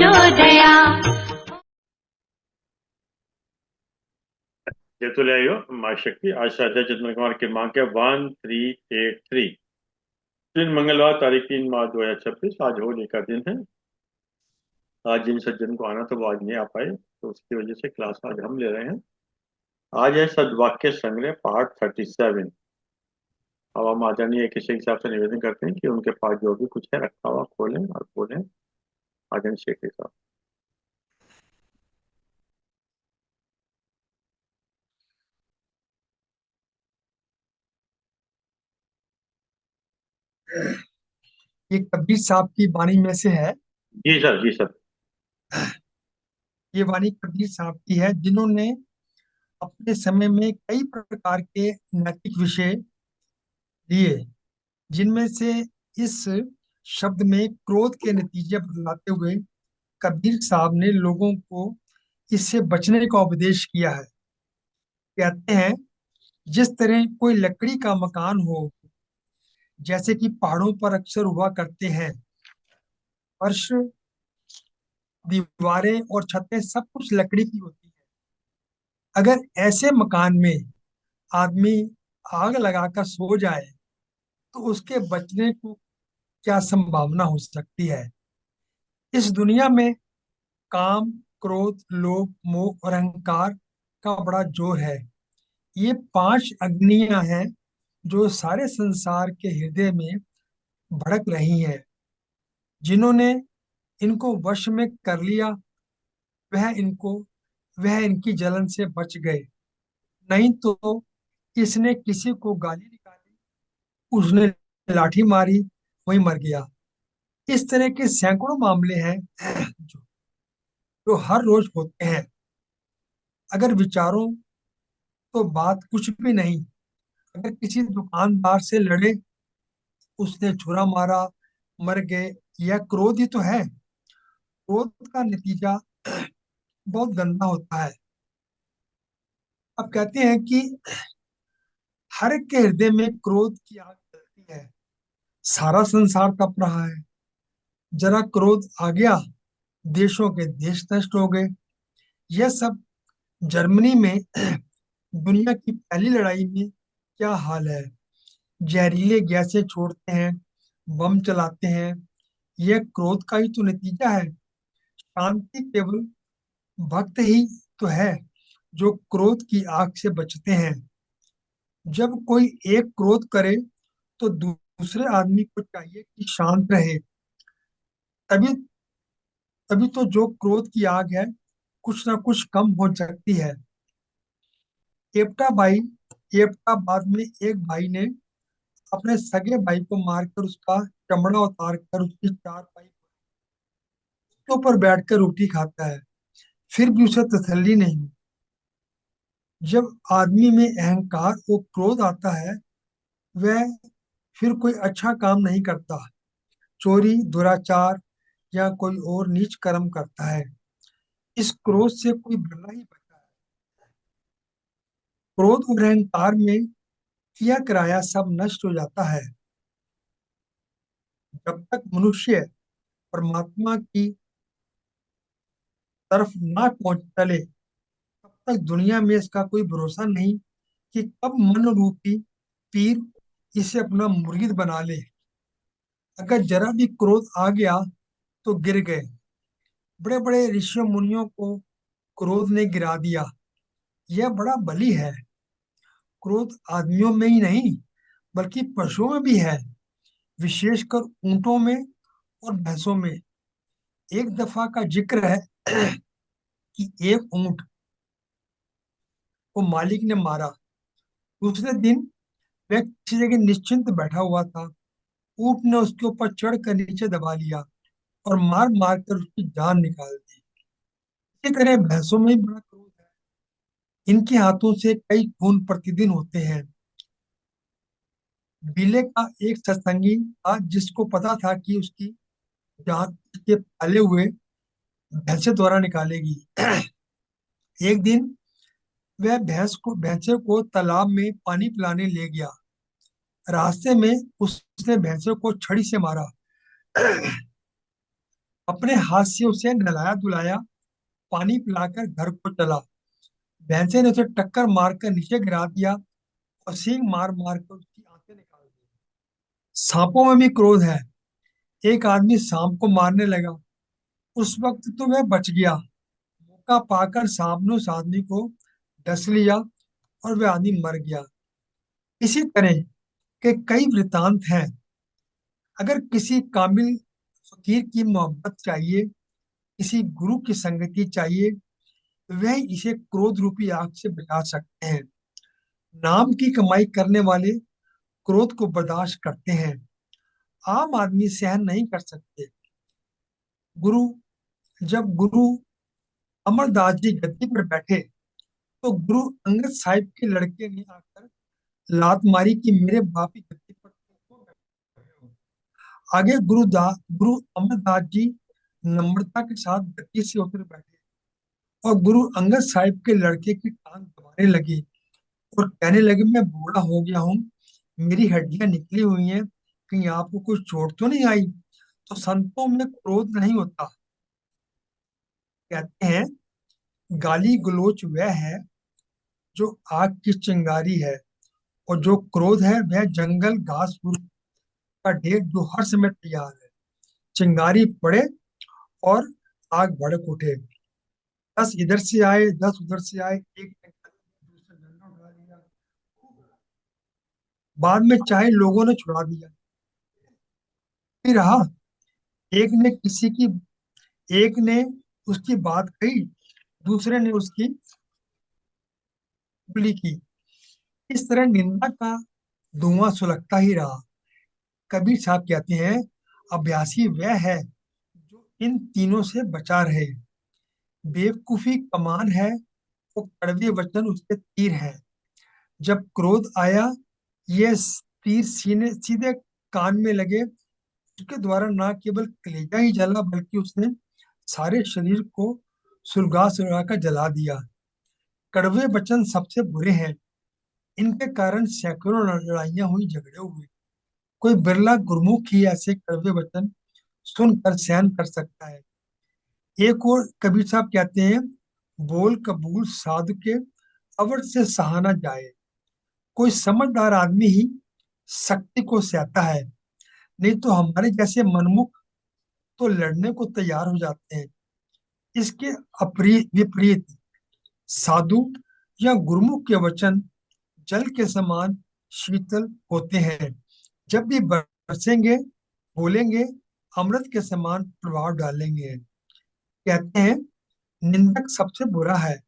यशोदया। ये तो ले आइयो माँ शक्ति। आज शारदा चंद्र कुमार के माँ के 1383 दिन मंगलवार तारीख 3 मार्च 2026। आज होली का दिन है। आज जिन सज्जन को आना था वो आज नहीं आ पाए, तो उसकी वजह से क्लास आज हम ले रहे हैं। आज है सद्वाक्य संग्रह पार्ट 37। अब हम आदरणीय किसी हिसाब से निवेदन करते हैं कि उनके पास जो भी कुछ है रखा हुआ खोलें और बोलें। आदरणीय शेख साहब। ये कबीर साहब की वाणी में से है। जी सर, जी सर। ये वाणी कबीर साहब की है, जिन्होंने अपने समय में कई प्रकार के नैतिक विषय लिए, जिनमें से इस शब्द में क्रोध के नतीजे बतलाते हुए कबीर साहब ने लोगों को इससे बचने का उपदेश किया है। कहते हैं, जिस तरह कोई लकड़ी का मकान हो, जैसे कि पहाड़ों पर अक्सर हुआ करते हैं, फर्श, दीवारें और छतें सब कुछ लकड़ी की होती है। अगर ऐसे मकान में आदमी आग लगाकर सो जाए तो उसके बचने को क्या संभावना हो सकती है। इस दुनिया में काम, क्रोध, लोभ, मोह और अहंकार का बड़ा जोर है। ये 5 अग्नियां हैं जो सारे संसार के हृदय में भड़क रही हैं। जिन्होंने इनको वश में कर लिया, वह इनको वह इनकी जलन से बच गए। नहीं तो इसने किसी को गाली निकाली, उसने लाठी मारी, वही मर गया। इस तरह के सैकड़ों मामले हैं जो हर रोज होते हैं। अगर विचारों तो बात कुछ भी नहीं। अगर किसी दुकानदार से लड़े, उसने छुरा मारा, मर गए, यह क्रोध ही तो है। क्रोध का नतीजा बहुत गंदा होता है। अब कहते हैं कि हर एक के हृदय में क्रोध की आग जलती है। सारा संसार तप रहा है। जरा क्रोध आ गया, देशों के देश नष्ट हो गए। यह सब जर्मनी में दुनिया की पहली लड़ाई में क्या हाल है। जहरीले गैसें छोड़ते हैं, बम चलाते हैं। यह क्रोध का ही तो नतीजा है। शांति केवल भक्त ही तो है जो क्रोध की आग से बचते हैं। जब कोई एक क्रोध करे तो दूसरे आदमी को चाहिए कि शांत रहे। तभी तभी तो जो क्रोध की आग है, कुछ ना कुछ कम हो सकती है। एपटा बाद में एक भाई ने अपने सगे भाई को मारकर उसका चमड़ा उतार कर उसकी 4 पाई के ऊपर बैठकर रोटी खाता है, फिर भी उसे तसल्ली नहीं। जब आदमी में अहंकार और क्रोध आता है, वह फिर कोई अच्छा काम नहीं करता, चोरी, दुराचार या कोई और नीच कर्म करता है। इस क्रोध से कोई भला ही बचा है। क्रोध और अहंकार में किया कराया सब नष्ट हो जाता है। जब तक मनुष्य परमात्मा की तरफ ना पहुंच चले, तब तक दुनिया में इसका कोई भरोसा नहीं कि कब मन रूपी पीर इसे अपना मुरीद बना ले। अगर जरा भी क्रोध आ गया तो गिर गए। बड़े बड़े ऋषि मुनियों को क्रोध ने गिरा दिया। यह बड़ा बली है। क्रोध आदमियों में ही नहीं, बल्कि पशुओं में भी है, विशेषकर ऊंटों में और भैंसों में। एक दफा का जिक्र है कि एक ऊंट को मालिक ने मारा। दूसरे दिन वह किसी जगह निश्चिंत बैठा हुआ था। ऊंट ने उसके ऊपर चढ़कर नीचे दबा लिया और मार मार कर उसकी जान निकाल दी। इसी तरह भैंसों में भी बड़ा क्रोध है। इनके हाथों से कई खून प्रतिदिन होते हैं। बिले का एक सत्संगी था, जिसको पता था कि उसकी जान उसके पाले हुए भैंसे द्वारा निकालेगी। एक दिन वह भैंसे को तालाब में पानी पिलाने ले गया। रास्ते में उसने भैंसे को छड़ी से मारा। अपने हाथ से उसे नहलाया धुलाया, पानी पिलाकर घर को चला। भैंसे ने उसे टक्कर मारकर नीचे गिरा दिया और सींग मार मार कर उसकी आंखें निकाल दी। सांपों में भी क्रोध है। एक आदमी सांप को मारने लगा। उस वक्त तो वह बच गया। मौका पाकर सांप ने उस आदमी को डस लिया और वह आदमी मर गया। इसी तरह के कई वृतांत हैं। अगर किसी कामिल फकीर की मोहब्बत चाहिए, किसी गुरु की संगति चाहिए, वह इसे क्रोध रूपी आग से बचा सकते हैं। नाम की कमाई करने वाले क्रोध को बर्दाश्त करते हैं, आम आदमी सहन नहीं कर सकते। गुरु जब गुरु अमरदास जी गद्दी पर बैठे तो गुरु अंगद साहिब के लड़के ने आकर लात मारी कि मेरे बाप की गद्दी पर तुम क्यों बैठे हो। आगे गुरु अमरदास जी नम्रता के साथ गद्दी से उतर बैठे और गुरु अंगद साहिब के लड़के की टांग दबाने लगे और कहने लगे, मैं बूढ़ा हो गया हूँ, मेरी हड्डियां निकली हुई हैं, कहीं आपको कुछ चोट तो नहीं आई। तो संतों में क्रोध नहीं होता। कहते हैं, गाली गलौज वह है जो आग की चिंगारी है, और जो क्रोध है वह जंगल घास फूस का ढेर जो हर समय तैयार है। चिंगारी पड़े और आग भड़क उठे, 10 इधर से आए 10 उधर से आए, एक ने दूसरे डंडा उठा लिया, बाद में चाहे लोगों ने छुड़ा दिया। फिर रहा, एक ने किसी की एक ने उसकी बात कही, दूसरे ने उसकी चुगली की। इस तरह निंदा का धुआं सुलगता ही रहा। कबीर साहब कहते हैं, अभ्यासी वह है जो इन तीनों से बचा रहे। बेवकूफी कमान है, वो कड़वे वचन उसके तीर है। जब क्रोध आया, ये तीर सीने सीधे कान में लगे। उसके द्वारा न केवल कलेजा ही जला, बल्कि उसने सारे शरीर को सुलगा सुलगा कर जला दिया। कड़वे वचन सबसे बुरे हैं। इनके कारण सैकड़ों लड़ाइयां हुई, झगड़े हुए। कोई बिरला गुरमुख ही ऐसे कड़वे वचन सुनकर सहन कर सकता है। एक और कबीर साहब कहते हैं, बोल कबूल साधु के अवर से सहा न जाए। कोई समझदार आदमी ही शक्ति को सहता है, नहीं तो हमारे जैसे मनमुख तो लड़ने को तैयार हो जाते हैं। इसके विपरीत साधु या गुरुमुख के वचन जल के समान शीतल होते हैं। जब भी बरसेंगे, बोलेंगे, अमृत के समान प्रभाव डालेंगे। कहते हैं, निंदक सबसे बुरा है,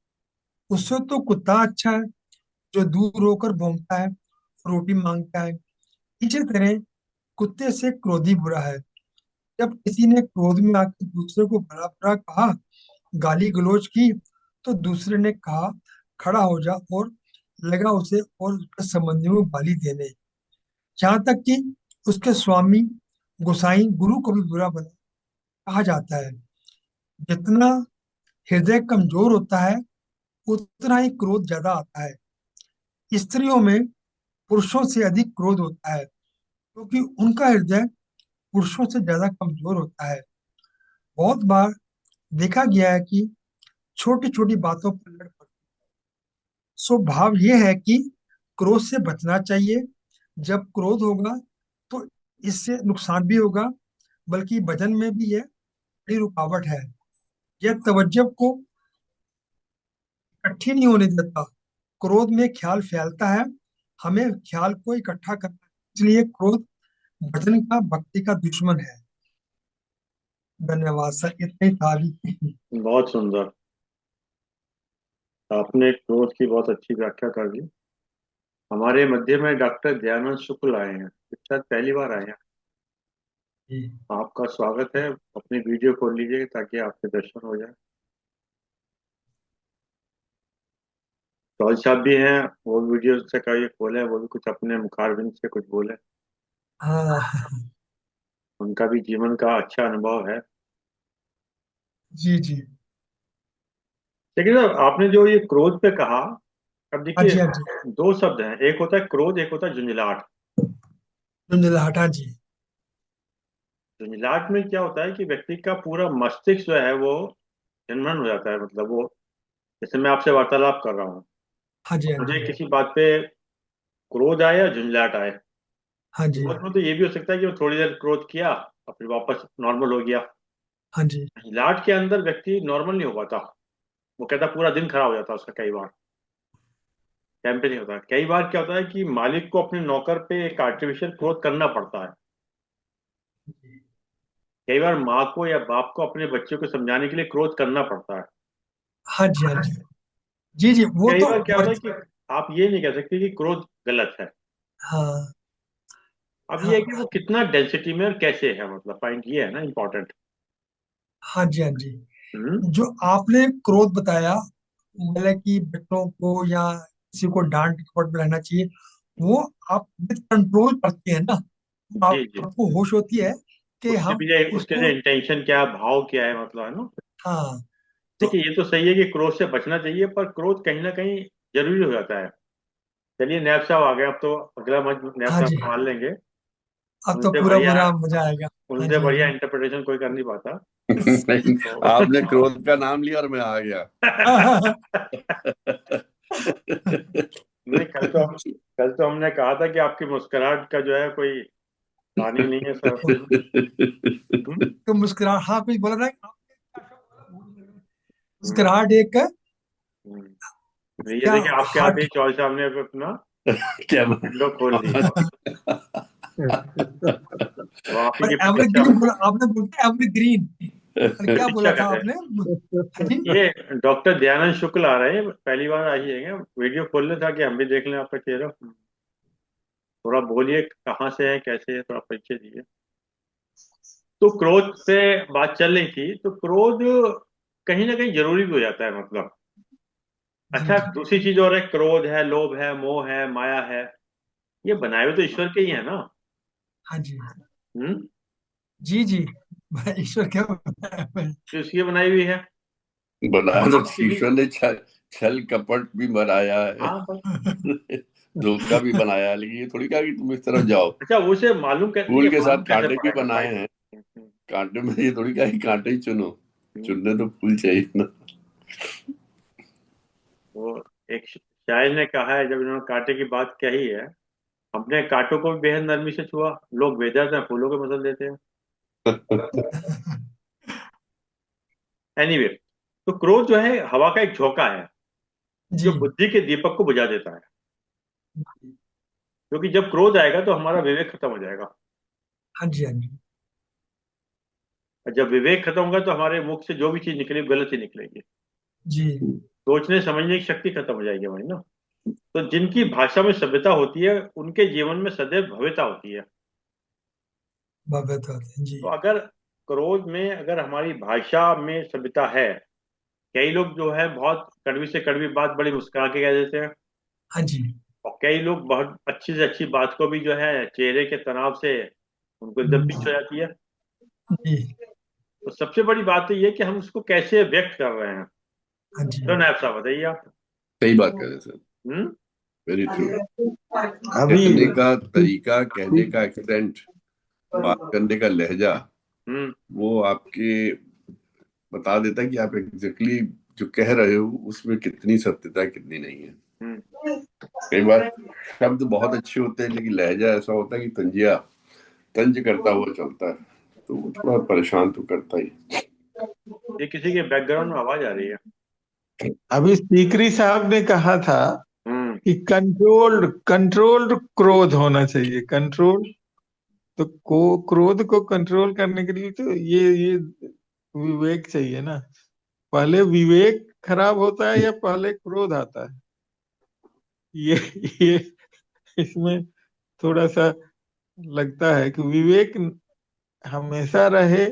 उससे तो कुत्ता अच्छा है जो दूर होकर भौंकता है, रोटी मांगता है। इसी तरह कुत्ते से क्रोधी बुरा है। जब किसी ने क्रोध में आकर दूसरे को भला बुरा कहा, गाली गलौज की, तो दूसरे ने कहा, खड़ा हो जा, और लगा उसे और उसके संबंधियों को गाली देने। यहाँ तक कि उसके स्वामी गोसाई गुरु को भी बुरा भला कहा जाता है। जितना हृदय कमजोर होता है, उतना ही क्रोध ज्यादा आता है। स्त्रियों में पुरुषों से अधिक क्रोध होता है, क्योंकि उनका हृदय पुरुषों से ज्यादा कमजोर होता है। बहुत बार देखा गया है कि छोटी छोटी बातों पर लड़ पड़ते। सो भाव ये है कि क्रोध से बचना चाहिए। जब क्रोध होगा तो इससे नुकसान भी होगा, बल्कि भजन में भी ये बड़ी रुकावट है। यह तवज्जो को इकट्ठी नहीं होने देता। क्रोध में ख्याल फैलता है, हमें ख्याल को इकट्ठा करना है। इसलिए क्रोध भजन का, भक्ति का दुश्मन है। धन्यवाद सर, इतने ही था अभी। बहुत सुंदर। आपने क्रोध की बहुत अच्छी व्याख्या कर दी। हमारे मध्य में डॉक्टर दयानंद शुक्ल आए हैं, शायद पहली बार आए हैं। जी। आपका स्वागत है। अपनी वीडियो खोल लीजिए ताकि आपके दर्शन हो जाए। चौधरी साहब भी हैं, वो वीडियो से का ये खोले, वो भी कुछ अपने मुखारबिंद से कुछ बोले। हाँ। उनका भी जीवन का अच्छा अनुभव है। जी जी। लेकिन साहब, आपने जो ये क्रोध पे कहा, अब हाँ देखिए, जी, हाँ जी। दो शब्द हैं, एक होता है क्रोध, एक होता है झुंझलाहट। धुंधलाहट, हाँ जी। झुंझलाहट में क्या होता है कि व्यक्ति का पूरा मस्तिष्क जो है वो झनझन हो जाता है, मतलब वो, जैसे मैं आपसे वार्तालाप कर रहा हूँ, हाँ जी, हाँ मुझे जी, किसी बात पे क्रोध आए या झुंझलाहट आए। हाँ जी, क्रोध में तो ये भी हो सकता है कि वो थोड़ी देर क्रोध किया और फिर वापस नॉर्मल हो गया। हाँ जी, झुंझलाहट के अंदर व्यक्ति नॉर्मल नहीं हो पाता। वो कहता पूरा दिन खराब हो जाता है उसका, कई बार टाइम पे नहीं होता। कई बार क्या होता है कि मालिक को अपने नौकर पे एक आर्टिफिशियल क्रोध करना पड़ता है। कई बार माँ को या बाप को अपने बच्चे को समझाने के लिए क्रोध करना पड़ता है। हाँ जी, हाँ जी, जी जी, वो कई तो बार क्या होता है कि आप ये नहीं कह सकते कि क्रोध गलत है। हाँ, अब ये है कि हाँ, वो कितना डेंसिटी में और कैसे है, मतलब पॉइंट ये है ना, इम्पोर्टेंट। हाँ जी, हाँ जी। हम्म। जो आपने क्रोध बताया, मतलब कि बच्चों को या किसी को डांट खपट में रहना चाहिए, वो आप विद कंट्रोल करते हैं ना, तो जी जी। आपको होश होती है कि उसके हम पीछे उसके लिए इसको। इंटेंशन क्या है, भाव क्या है, मतलब है ना। हाँ, तो देखिए ये तो सही है कि क्रोध से बचना चाहिए, पर क्रोध कहीं ना कहीं जरूरी हो जाता है। चलिए नैब साहब आ गए, अब तो अगला मंच नैब हाँ साहब जी, संभाल लेंगे। अब तो उनसे पूरा बढ़िया, पूरा मजा आएगा। हाँ उनसे जी, हाँ बढ़िया जी। इंटरप्रिटेशन कोई कर नहीं पाता। नहीं, तो आपने क्रोध का नाम लिया और मैं आ गया। नहीं, कल तो हमने कहा था कि आपकी मुस्कुराहट का जो है कोई पानी नहीं है सर। हम्म, तो मुस्कुराहट, हाँ कुछ बोला ना आपने, क्या शब्द बोला? भूल गया। हम्म, मुस्कुराहट एक हम्म। ये क्या, देखिए आपके आते हार्ट। ही चौल साहब ने अपना क्या विंडो खोल दी है। वो आप ही और की प्रतीक्षा एवरग्रीन में। बोला आपने, बोलते एवरग्रीन। और क्या प्रतीक्षा बोला था कर रहे आपने? हाँ जी। हैं। ये डॉक्टर दयानंद शुक्ल आ रहे हैं, पहली बार आई है, वीडियो खोलने था कि हम भी देख लें आपका चेहरा। थोड़ा बोलिए, कहाँ से है, कैसे है, थोड़ा परिचय दीजिए। तो क्रोध से बात चल रही थी, तो क्रोध कहीं ना कहीं जरूरी भी हो जाता है, मतलब। जी अच्छा, जी, दूसरी चीज और है, क्रोध है, लोभ है, मोह है, माया है। ये बनाए हुए तो ईश्वर के ही है ना। हाँ जी, हम्म। जी जी। भाई ईश्वर क्या बताया भाई? तो इसकी बनाई हुई है। बनाया अब तो आप किसी, ईश्वर ने छल छल कपट भी बनाया है। हाँ बस। धोखा भी बनाया है, लेकिन ये थोड़ी कहा कि तुम इस तरफ जाओ। अच्छा, उसे मालूम फूल देखिए के मालूम साथ कैसे कांटे भी पड़ेगा बनाए भाई। हैं। कांटे में ये थोड़ी कहा कि कांटे ही चुनो। हम्म, चुनने तो फूल चाहिए ना। वो एक शायर ने कहा है, जब इन्होंने कांटे की बात कही है, हमने कांटों को भी बेहद नरमी से छुआ, लोग बेदर्द हैं, फूलों को मसल देते हैं। एनीवे, तो क्रोध जो है हवा का एक झोंका है, जी, जो बुद्धि के दीपक को बुझा देता है। क्योंकि जब क्रोध आएगा तो हमारा विवेक खत्म हो जाएगा। हाँ जी, हाँ जी, और जब विवेक खत्म होगा तो हमारे मुख से जो भी चीज निकलेगी गलत ही निकलेगी। जी। सोचने समझने की शक्ति खत्म हो जाएगी हमारी ना। तो जिनकी भाषा में सभ्यता होती है, उनके जीवन में सदैव भव्यता होती है। भगवत होते हैं जी। तो अगर क्रोध में, अगर हमारी भाषा में सभ्यता है, कई लोग जो है बहुत कड़वी से कड़वी बात बड़ी मुस्कुरा के कह देते हैं। हाँ जी, और कई लोग बहुत अच्छी से अच्छी बात को भी जो है चेहरे के तनाव से उनको एकदम पिच हो जाती है। जी, तो सबसे बड़ी बात तो ये कि हम उसको कैसे व्यक्त कर रहे हैं। हाँ जी। तो नायब साहब बताइए आप। सही बात कर रहे हैं सर। हम्म। Very true. अभी कहने का तरीका, कहने का एक्सेंट, बात करने का लहजा, हम्म। वो आपके बता देता है कि आप एग्जैक्टली जो कह रहे हो उसमें कितनी सत्यता है, कितनी नहीं है। हम्म। कई बार शब्द बहुत अच्छे होते हैं, लेकिन लहजा ऐसा होता है कि तंजिया तंज करता हुआ चलता है, तो वो थोड़ा परेशान तो करता ही। ये किसी के बैकग्राउंड में आवाज आ रही है। अभी सीकरी साहब ने कहा था हम्म। कि कंट्रोल्ड कंट्रोल्ड क्रोध होना चाहिए, कंट्रोल। तो क्रोध को कंट्रोल करने के लिए तो ये विवेक चाहिए ना। पहले विवेक खराब होता है या पहले क्रोध आता है? ये इसमें थोड़ा सा लगता है कि विवेक हमेशा रहे,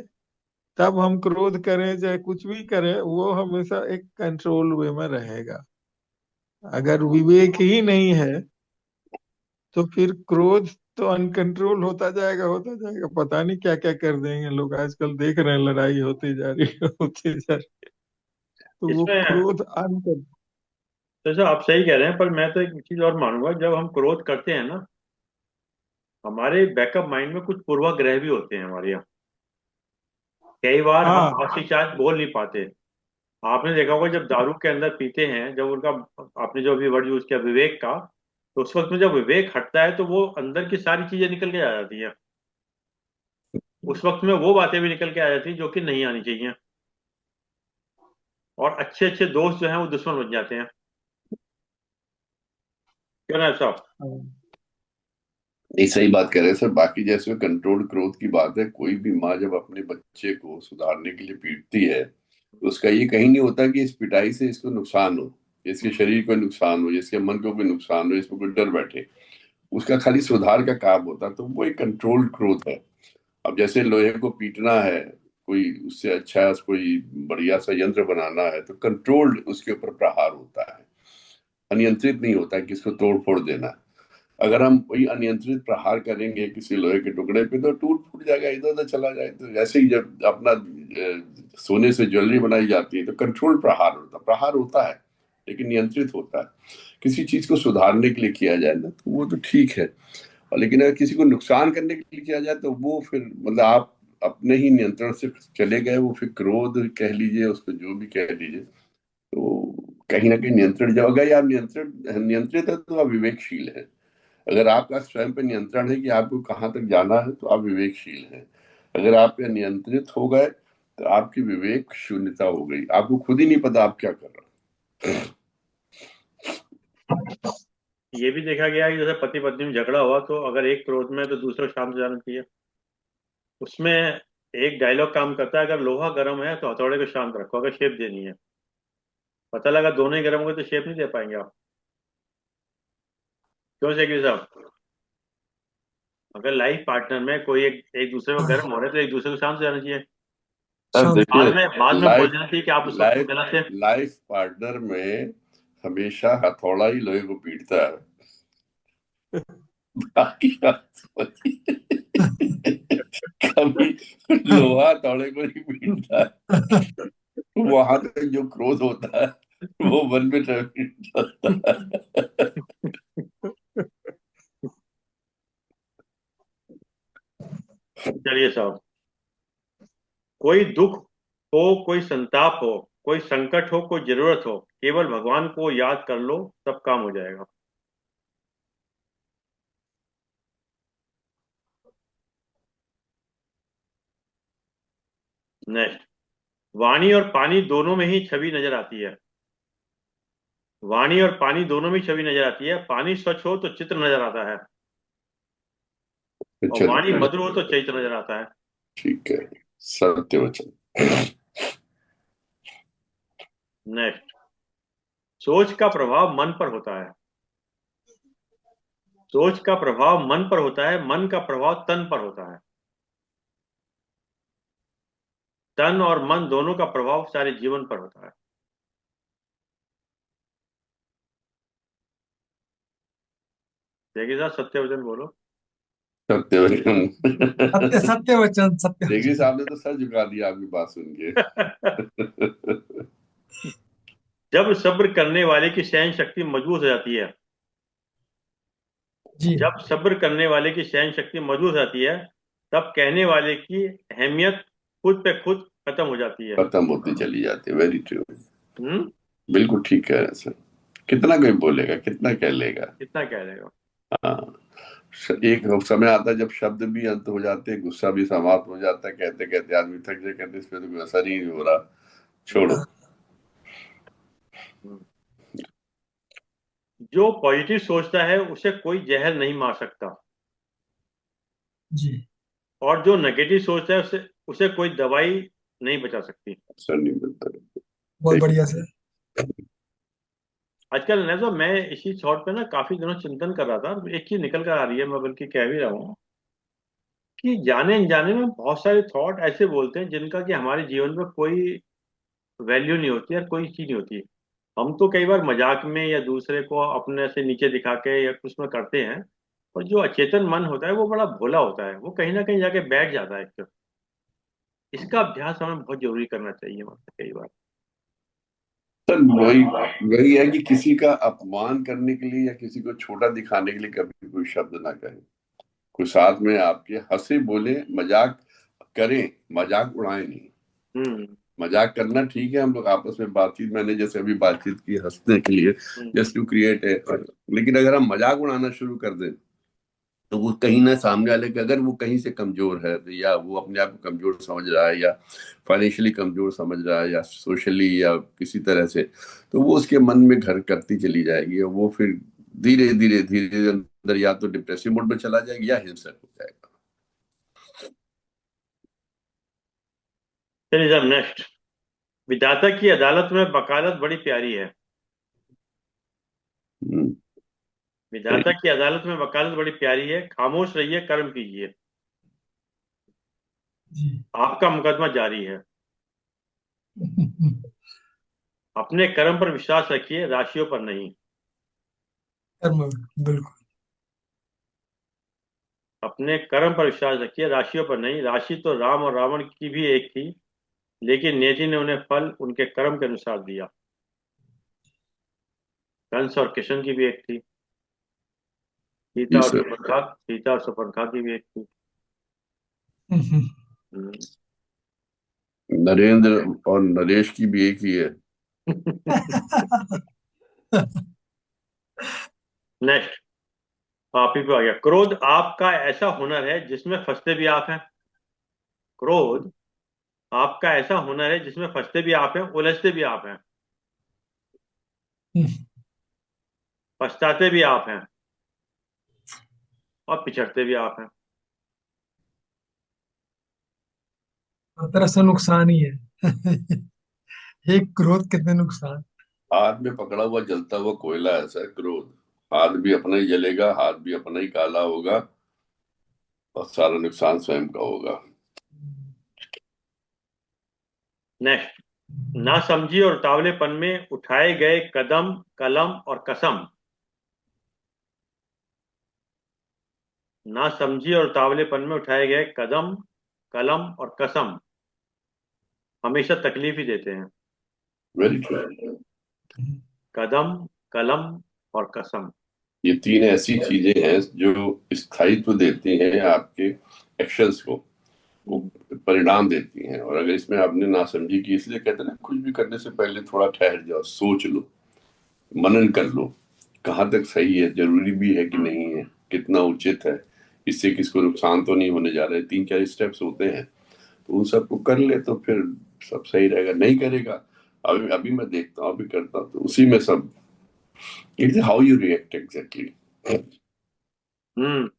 तब हम क्रोध करें चाहे कुछ भी करें, वो हमेशा एक कंट्रोल वे में रहेगा। अगर विवेक ही नहीं है तो फिर क्रोध तो अनकंट्रोल होता जाएगा, पता नहीं क्या क्या कर देंगे लोग। आजकल देख रहे हैं लड़ाई होती जा रही है, होती जा रही है। तो वो इसमें क्रोध अनकंट्रोल। तो सर आप सही कह रहे हैं, पर मैं तो एक चीज और मानूंगा, जब हम क्रोध करते हैं ना, हमारे बैकअप माइंड में कुछ पूर्वाग्रह भी होते हैं हमारे यहाँ। कई बार हम हाँ हास्य शायद बोल नहीं पाते। आपने देखा होगा जब दारू के अंदर पीते हैं, जब उनका, आपने जो अभी वर्ड यूज किया विवेक का, तो उस वक्त में जब विवेक हटता है तो वो अंदर की सारी चीजें निकल के आ जाती हैं। उस वक्त में वो बातें भी निकल के आ जाती हैं जो कि नहीं आनी चाहिए, और अच्छे अच्छे दोस्त जो हैं वो दुश्मन बन जाते हैं। क्यों ना साहब? नहीं, सही बात कह रहे हैं सर। बाकी जैसे कंट्रोल क्रोध की बात है, कोई भी माँ जब अपने बच्चे को सुधारने के लिए पीटती है तो उसका ये कहीं नहीं होता कि इस पिटाई से इसको नुकसान हो, इसके शरीर को नुकसान हो, इसके मन को कोई नुकसान हो, इसमें कोई डर बैठे। उसका खाली सुधार का काम होता है, तो वो एक कंट्रोल क्रोध है। अब जैसे लोहे को पीटना है, कोई उससे अच्छा कोई बढ़िया सा यंत्र बनाना है, तो कंट्रोल्ड उसके ऊपर प्रहार होता है, अनियंत्रित नहीं होता कि इसको तोड़ फोड़ देना। अगर हम वही अनियंत्रित प्रहार करेंगे किसी लोहे के टुकड़े पे तो टूट फूट जाएगा, इधर उधर चला जाए। तो ऐसे ही जब अपना सोने से ज्वेलरी बनाई जाती है तो कंट्रोल प्रहार होता है, लेकिन नियंत्रित होता है। किसी चीज को सुधारने के लिए किया जाए ना तो वो तो ठीक है, और लेकिन अगर किसी को नुकसान करने के लिए किया जाए तो वो फिर मतलब आप अपने ही नियंत्रण से चले गए, वो फिर क्रोध कह लीजिए, उसको जो भी कह लीजिए। तो कहीं ना कहीं नियंत्रण, जब अगर आप नियंत्रित है तो आप विवेकशील है। अगर आपका स्वयं पे नियंत्रण है कि आपको कहाँ तक जाना है तो आप विवेकशील हैं। अगर आप पे नियंत्रित हो गए तो आपकी विवेक शून्यता हो गई, आपको खुद ही नहीं पता आप क्या कर रहे हो। ये भी देखा गया है कि जैसे पति पत्नी में झगड़ा हुआ तो अगर एक क्रोध में है तो दूसरा शांत हो जाना चाहिए। उसमें एक डायलॉग काम करता है, अगर लोहा गर्म है तो हथौड़े को शांत रखो, अगर शेप देनी है। पता लगा दोनों ही गर्म हो गए तो शेप नहीं दे पाएंगे आप। क्यों शेखी साहब? अगर लाइफ पार्टनर में कोई एक एक दूसरे में हाँ, गर्म हो रहे हैं तो एक दूसरे को शांत हो जाना चाहिए। सर शांत। देखिए, बाद में बोल लाइफ देना चाहिए कि आप उस वक्त में लाइफ गलत थे। लाइफ पार्टनर में हमेशा हथौड़ा ही लोहे को पीटता है। बाकी बात समझिए। कभी लोहा हथौड़े को नहीं पीटता है। वहां तक जो क्रोध होता है वो मन में ट्रैफिक होता है। चलिए साहब, कोई दुख हो, कोई संताप हो, कोई संकट हो, कोई जरूरत हो, केवल भगवान को याद कर लो, सब काम हो जाएगा। नेक्स्ट, वाणी और पानी दोनों में ही छवि नजर आती है। वाणी और पानी दोनों में ही छवि नजर आती है। पानी स्वच्छ हो तो चित्र नजर आता है, और वाणी चरित्र, मधुर हो तो चैत्र नजर आता है। ठीक है, सत्य वचन। नेक्स्ट, सोच का प्रभाव मन पर होता है। सोच का प्रभाव मन पर होता है, मन का प्रभाव तन पर होता है। तन और मन दोनों का प्रभाव सारे जीवन पर होता है। देखिए साहब, सत्य वचन बोलो। सत्य वचन। सत्य सत्य वचन, सत्य देखिए वचन। साहब ने तो सर झुका दिया आपकी बात सुन के। जब सब्र करने वाले की सहन शक्ति मजबूत हो जाती है, जी। जब सब्र करने वाले की सहन शक्ति मजबूत हो जाती है, तब कहने वाले की अहमियत खुद पे खुद खत्म हो जाती है। खत्म होती चली जाती है, वेरी ट्रू। हम्म। बिल्कुल ठीक कह रहे हैं सर। कितना कोई बोलेगा, कितना कह लेगा। कितना कह देगा। हाँ, एक समय आता है जब शब्द भी अंत हो जाते हैं, गुस्सा भी समाप्त हो जाता है, कहते कहते आदमी थक जाए, कहते इस पे तो कोई असर ही नहीं हो रहा, छोड़ो। हम्म। हम्म। जो पॉजिटिव सोचता है उसे कोई जहर नहीं मार सकता, जी। और जो नेगेटिव सोचता है उसे उसे कोई दवाई नहीं बचा सकती। असर नहीं मिलता। बहुत एक बढ़िया से। आजकल ना तो मैं इसी थॉट पे ना काफी दिनों चिंतन कर रहा था, एक चीज निकल कर आ रही है, मैं बल्कि कह भी रहा हूँ कि जाने अनजाने में बहुत सारे थॉट ऐसे बोलते हैं जिनका कि हमारे जीवन में कोई वैल्यू नहीं होती है, कोई चीज नहीं होती है। हम तो कई बार मजाक में या दूसरे को अपने से नीचे दिखा के या कुछ में करते हैं, और जो अचेतन मन होता है वो बड़ा भोला होता है, वो कहीं ना कहीं जाके बैठ जाता है। इसका अभ्यास हमें बहुत जरूरी करना चाहिए, मतलब कई बार। सर वही वही है कि किसी का अपमान करने के लिए या किसी को छोटा दिखाने के लिए कभी कोई शब्द ना कहें। कोई साथ में आपके हंसे बोले, मजाक करें, मजाक उड़ाएं नहीं। हम्म मजाक करना ठीक है, हम लोग आपस में बातचीत, मैंने जैसे अभी बातचीत की हंसने के लिए, हम्म जस्ट टू क्रिएट है। लेकिन अगर हम मजाक उड़ाना शुरू कर दें तो वो कहीं ना सामने वाले के, अगर वो कहीं से कमजोर है या वो अपने आप को कमजोर समझ रहा है या फाइनेंशियली कमजोर समझ रहा है या सोशली या किसी तरह से, तो वो उसके मन में घर करती चली जाएगी और वो फिर धीरे धीरे धीरे अंदर या तो डिप्रेसिव मोड में चला जाएगा या हिंसक हो जाएगा। चलिए साहब, नेक्स्ट। विधाता की अदालत में वकालत बड़ी प्यारी है। हम्म, विधाता की अदालत में वकालत बड़ी प्यारी है, खामोश रहिए, कर्म कीजिए, जी। आपका मुकदमा जारी है। अपने कर्म पर विश्वास रखिए, राशियों पर नहीं। कर्म, बिल्कुल। अपने कर्म पर विश्वास रखिए, राशियों पर नहीं। राशि तो राम और रावण की भी एक थी, लेकिन नियति ने उन्हें फल उनके कर्म के अनुसार दिया। कंस और किशन की भी एक थी। जी सर। सीता और सुपरखा की भी एक थी। हम्म। नरेंद्र और नरेश की भी एक ही है। नेक्स्ट, आप ही पे आ गया। क्रोध आपका ऐसा हुनर है जिसमें फंसते भी आप हैं। क्रोध आपका ऐसा हुनर है जिसमें फंसते भी आप हैं, उलझते भी आप हैं, पछताते भी आप हैं, और पिछड़ते भी आप हैं। हर तरह से नुकसान ही है। एक क्रोध कितने नुकसान। हाथ में पकड़ा हुआ जलता हुआ कोयला ऐसा है क्रोध। हाथ भी अपना ही जलेगा, हाथ भी अपना ही काला होगा और सारा नुकसान स्वयं का होगा। नेक्स्ट, नासमझी और उतावलेपन में उठाए गए कदम, कलम और कसम। नासमझी और उतावलेपन में उठाए गए कदम, कलम और कसम हमेशा तकलीफ ही देते हैं। Very true. कदम, कलम और कसम। ये तीन ऐसी चीजें हैं जो स्थायित्व देती हैं आपके एक्शंस को, वो परिणाम देती हैं। और अगर इसमें आपने नासमझी की, इसलिए कहते हैं ना, कुछ भी करने से पहले थोड़ा ठहर जाओ, सोच लो, मनन कर लो, कहाँ तक सही है, जरूरी भी है कि नहीं है, कितना उचित है, इससे किसको नुकसान तो नहीं होने जा रहा है। तीन चार स्टेप्स होते हैं, तो उन सबको कर ले तो फिर सब सही रहेगा। नहीं करेगा, अभी अभी मैं देखता हूँ, अभी करता हूँ, तो उसी में सब, it's how you react exactly. हम्म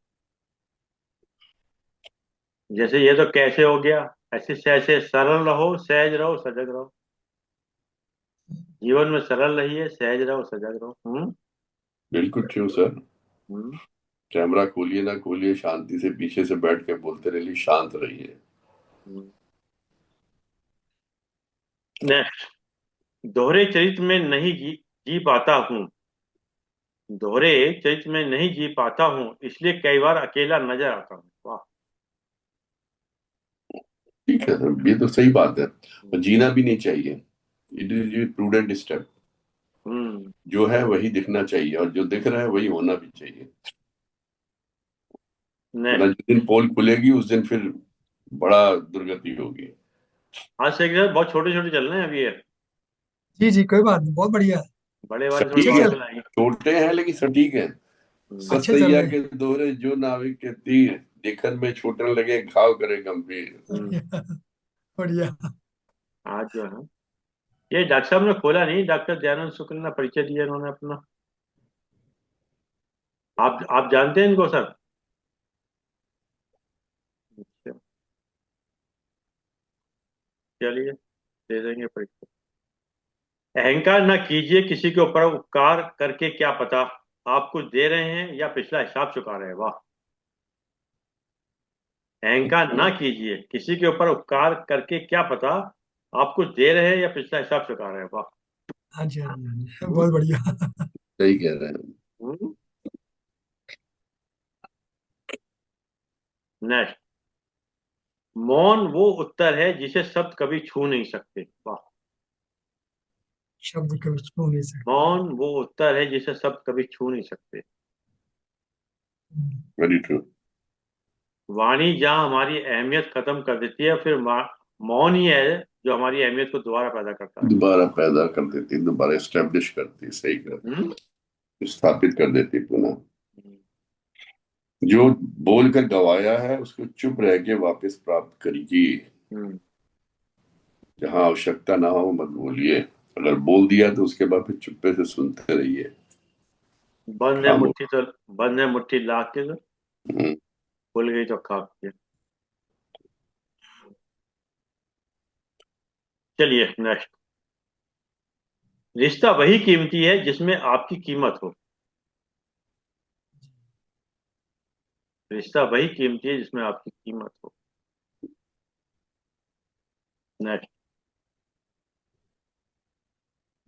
जैसे ये तो कैसे हो गया, ऐसे से ऐसे सरल रहो, सहज रहो, सजग रहो। जीवन में सरल रहिए, सहज रहो, सजग रहो। बिल्कुल ट्रू सर। हम्म कैमरा खोलिए ना खोलिए, शांति से पीछे से बैठ के बोलते रहिए, शांत रहिए। हम्म। नेक्स्ट, दोहरे चरित्र में नहीं जी पाता हूँ। दोहरे चरित्र में नहीं जी पाता हूँ, इसलिए कई बार अकेला नजर आता हूँ। वाह। ठीक है सर, ये तो सही बात है, और जीना भी नहीं चाहिए। It is prudent step. हम्म जो है वही दिखना चाहिए और जो दिख रहा है वही होना भी चाहिए। वरना नेक्स्ट, जिस दिन पोल खुलेगी उस दिन फिर बड़ा दुर्गति होगी। आज से एक बहुत छोटे छोटे चल रहे हैं अभी ये। जी जी, कोई बात नहीं, बहुत बढ़िया है। बड़े वाले थोड़े अच्छे सटीक बाद है, चल में लाएंगे। छोटे हैं लेकिन सटीक है। हम्म, अच्छे चल सतैया रहे के दोहरे जो नाविक के तीर, देखन में छोटन लगे घाव करे गंभीर। हम्म। हैं। बढ़िया। आज जो है, ये डॉक्टर साहब ने खोला नहीं, डॉक्टर दयानंद शुक्ल ने परिचय दिया इन्होंने अपना। आप जानते हैं इनको सर? अच्छा, चलिए, दे देंगे परिचय। अहंकार ना कीजिए, किसी के ऊपर उपकार करके क्या पता आप कुछ दे रहे हैं या पिछला हिसाब चुका रहे हैं। वाह। अहंकार ना कीजिए, किसी के ऊपर उपकार करके क्या पता आप कुछ दे रहे हैं या पिछला हिसाब चुका रहे हैं। वाह। हाँ जी, हाँ जी, हाँ जी, हम्म, बहुत बढ़िया। सही कह रहे हैं। हम्म। नेक्स्ट, मौन वो उत्तर है जिसे शब्द कभी छू नहीं सकते। वाह। शब्द कभी छू नहीं सकते। मौन वो उत्तर है जिसे शब्द कभी छू नहीं सकते। Very true. वाणी जहां हमारी अहमियत खत्म कर देती है, फिर मौन ही है जो हमारी अहमियत को दोबारा पैदा करता है। दोबारा पैदा कर देती, दोबारा एस्टेब्लिश करती, सही कर, हम्म। स्थापित कर देती पुनः। हम्म। जो बोलकर गवाया है उसको चुप रह के वापस प्राप्त करिए। हम्म। जहां आवश्यकता ना हो मत बोलिए, अगर बोल दिया तो उसके बाद फिर चुप्पे से सुनते रहिए। बंद है खामोश। मुट्ठी तो बंद है मुट्ठी लाख के तो हम्म, खुल गई तो खाक के। चलिए नेक्स्ट। रिश्ता वही कीमती है जिसमें आपकी कीमत हो। रिश्ता वही कीमती है जिसमें आपकी कीमत हो। नेक्स्ट।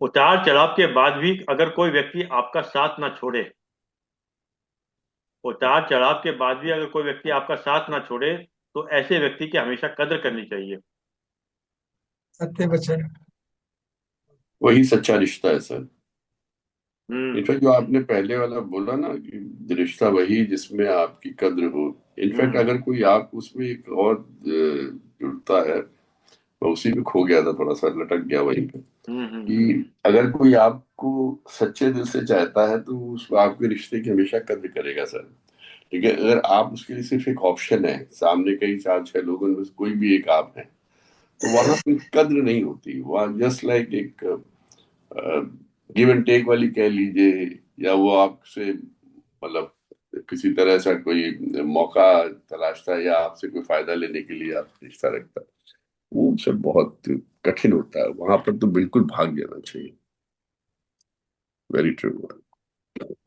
उतार चढ़ाव के बाद भी अगर कोई व्यक्ति आपका साथ ना छोड़े। उतार चढ़ाव के बाद भी अगर कोई व्यक्ति आपका साथ ना छोड़े तो ऐसे व्यक्ति की हमेशा कदर करनी चाहिए। सत्य वचन। वही सच्चा रिश्ता है सर। हम्म। इनफैक्ट जो आपने पहले वाला बोला ना कि रिश्ता वही जिसमें आपकी कद्र हो, इनफैक्ट हम्म। अगर कोई आप उसमें एक और जुड़ता है, मैं उसी में खो गया था, थोड़ा सा लटक गया वहीं पे, हम्म। कि अगर कोई आपको सच्चे दिल से चाहता है तो उस आपके रिश्ते की हमेशा कद्र करेगा सर। ठीक है, अगर आप उसके लिए सिर्फ एक ऑप्शन है, सामने कई चार छह लोगों में से कोई भी एक आप है, तो वहां पे कद्र नहीं होती, वहां जस्ट लाइक एक गिव एंड टेक वाली कह लीजिए, या वो आपसे मतलब किसी तरह से कोई मौका तलाशता है या आपसे कोई फायदा लेने के लिए आप रिश्ता रखता है, वो सब बहुत कठिन होता है, वहां पर तो बिल्कुल भाग जाना चाहिए। Very true.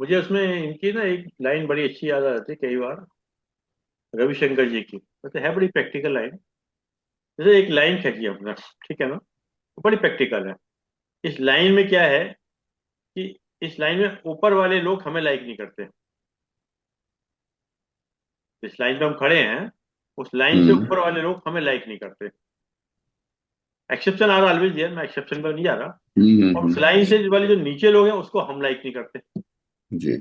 मुझे उसमें इनकी ना एक लाइन बड़ी अच्छी याद आ जाती है कई बार, रविशंकर जी की, तो है बड़ी प्रैक्टिकल लाइन। जैसे एक लाइन खींची हमने, ठीक है ना, वो बड़ी प्रैक्टिकल है। इस लाइन में क्या है कि इस लाइन में ऊपर वाले लोग हमें लाइक नहीं करते। इस लाइन पे हम खड़े हैं, उस लाइन से हम्म ऊपर वाले लोग हमें लाइक नहीं करते। एक्सेप्शन आर ऑलवेज देयर, मैं एक्सेप्शन पर नहीं जा रहा। और उस हम्म। लाइन से वाले जो नीचे लोग हैं उसको हम लाइक नहीं करते। जी।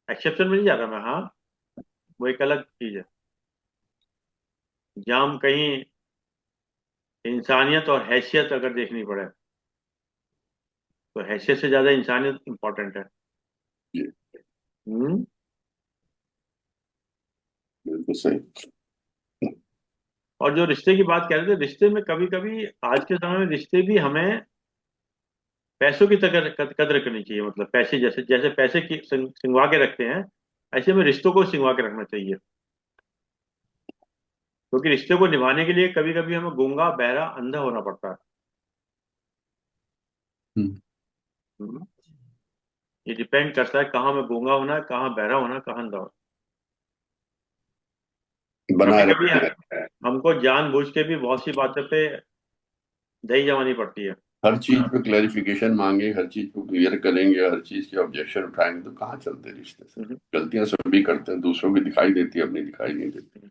एक्सेप्शन में नहीं जा रहा मैं, हाँ, वो एक अलग चीज है। जहाँ हम कहीं इंसानियत और हैसियत अगर देखनी पड़े तो हैसियत से ज्यादा इंसानियत इंपॉर्टेंट है। जी हम्म। बिल्कुल सही। और जो रिश्ते की बात कर रहे थे, रिश्ते में कभी कभी आज के समय में रिश्ते भी हमें पैसों की कदर कदर करनी चाहिए। मतलब पैसे, जैसे जैसे पैसे की सिंगवा के रखते हैं, ऐसे में रिश्तों को सिंगवा के रखना चाहिए। क्योंकि रिश्ते को निभाने के लिए कभी कभी हमें गूंगा बहरा अंधा होना पड़ता है। हम्म, हम्म। ये डिपेंड करता है कहाँ में गूंगा होना है, कहाँ बहरा होना है, कहाँ अंधा होना है। कभी बनाए कभी रखना है। हमको जानबूझ के भी बहुत सी बातों पे दही जमानी पड़ती है। हर चीज पे क्लैरिफिकेशन मांगे, हर चीज को क्लियर करेंगे, हर चीज के ऑब्जेक्शन उठाएंगे तो कहाँ चलते रिश्ते सर। हम्म। गलतियां सभी करते हैं, दूसरों की दिखाई देती है, अपनी दिखाई नहीं देती।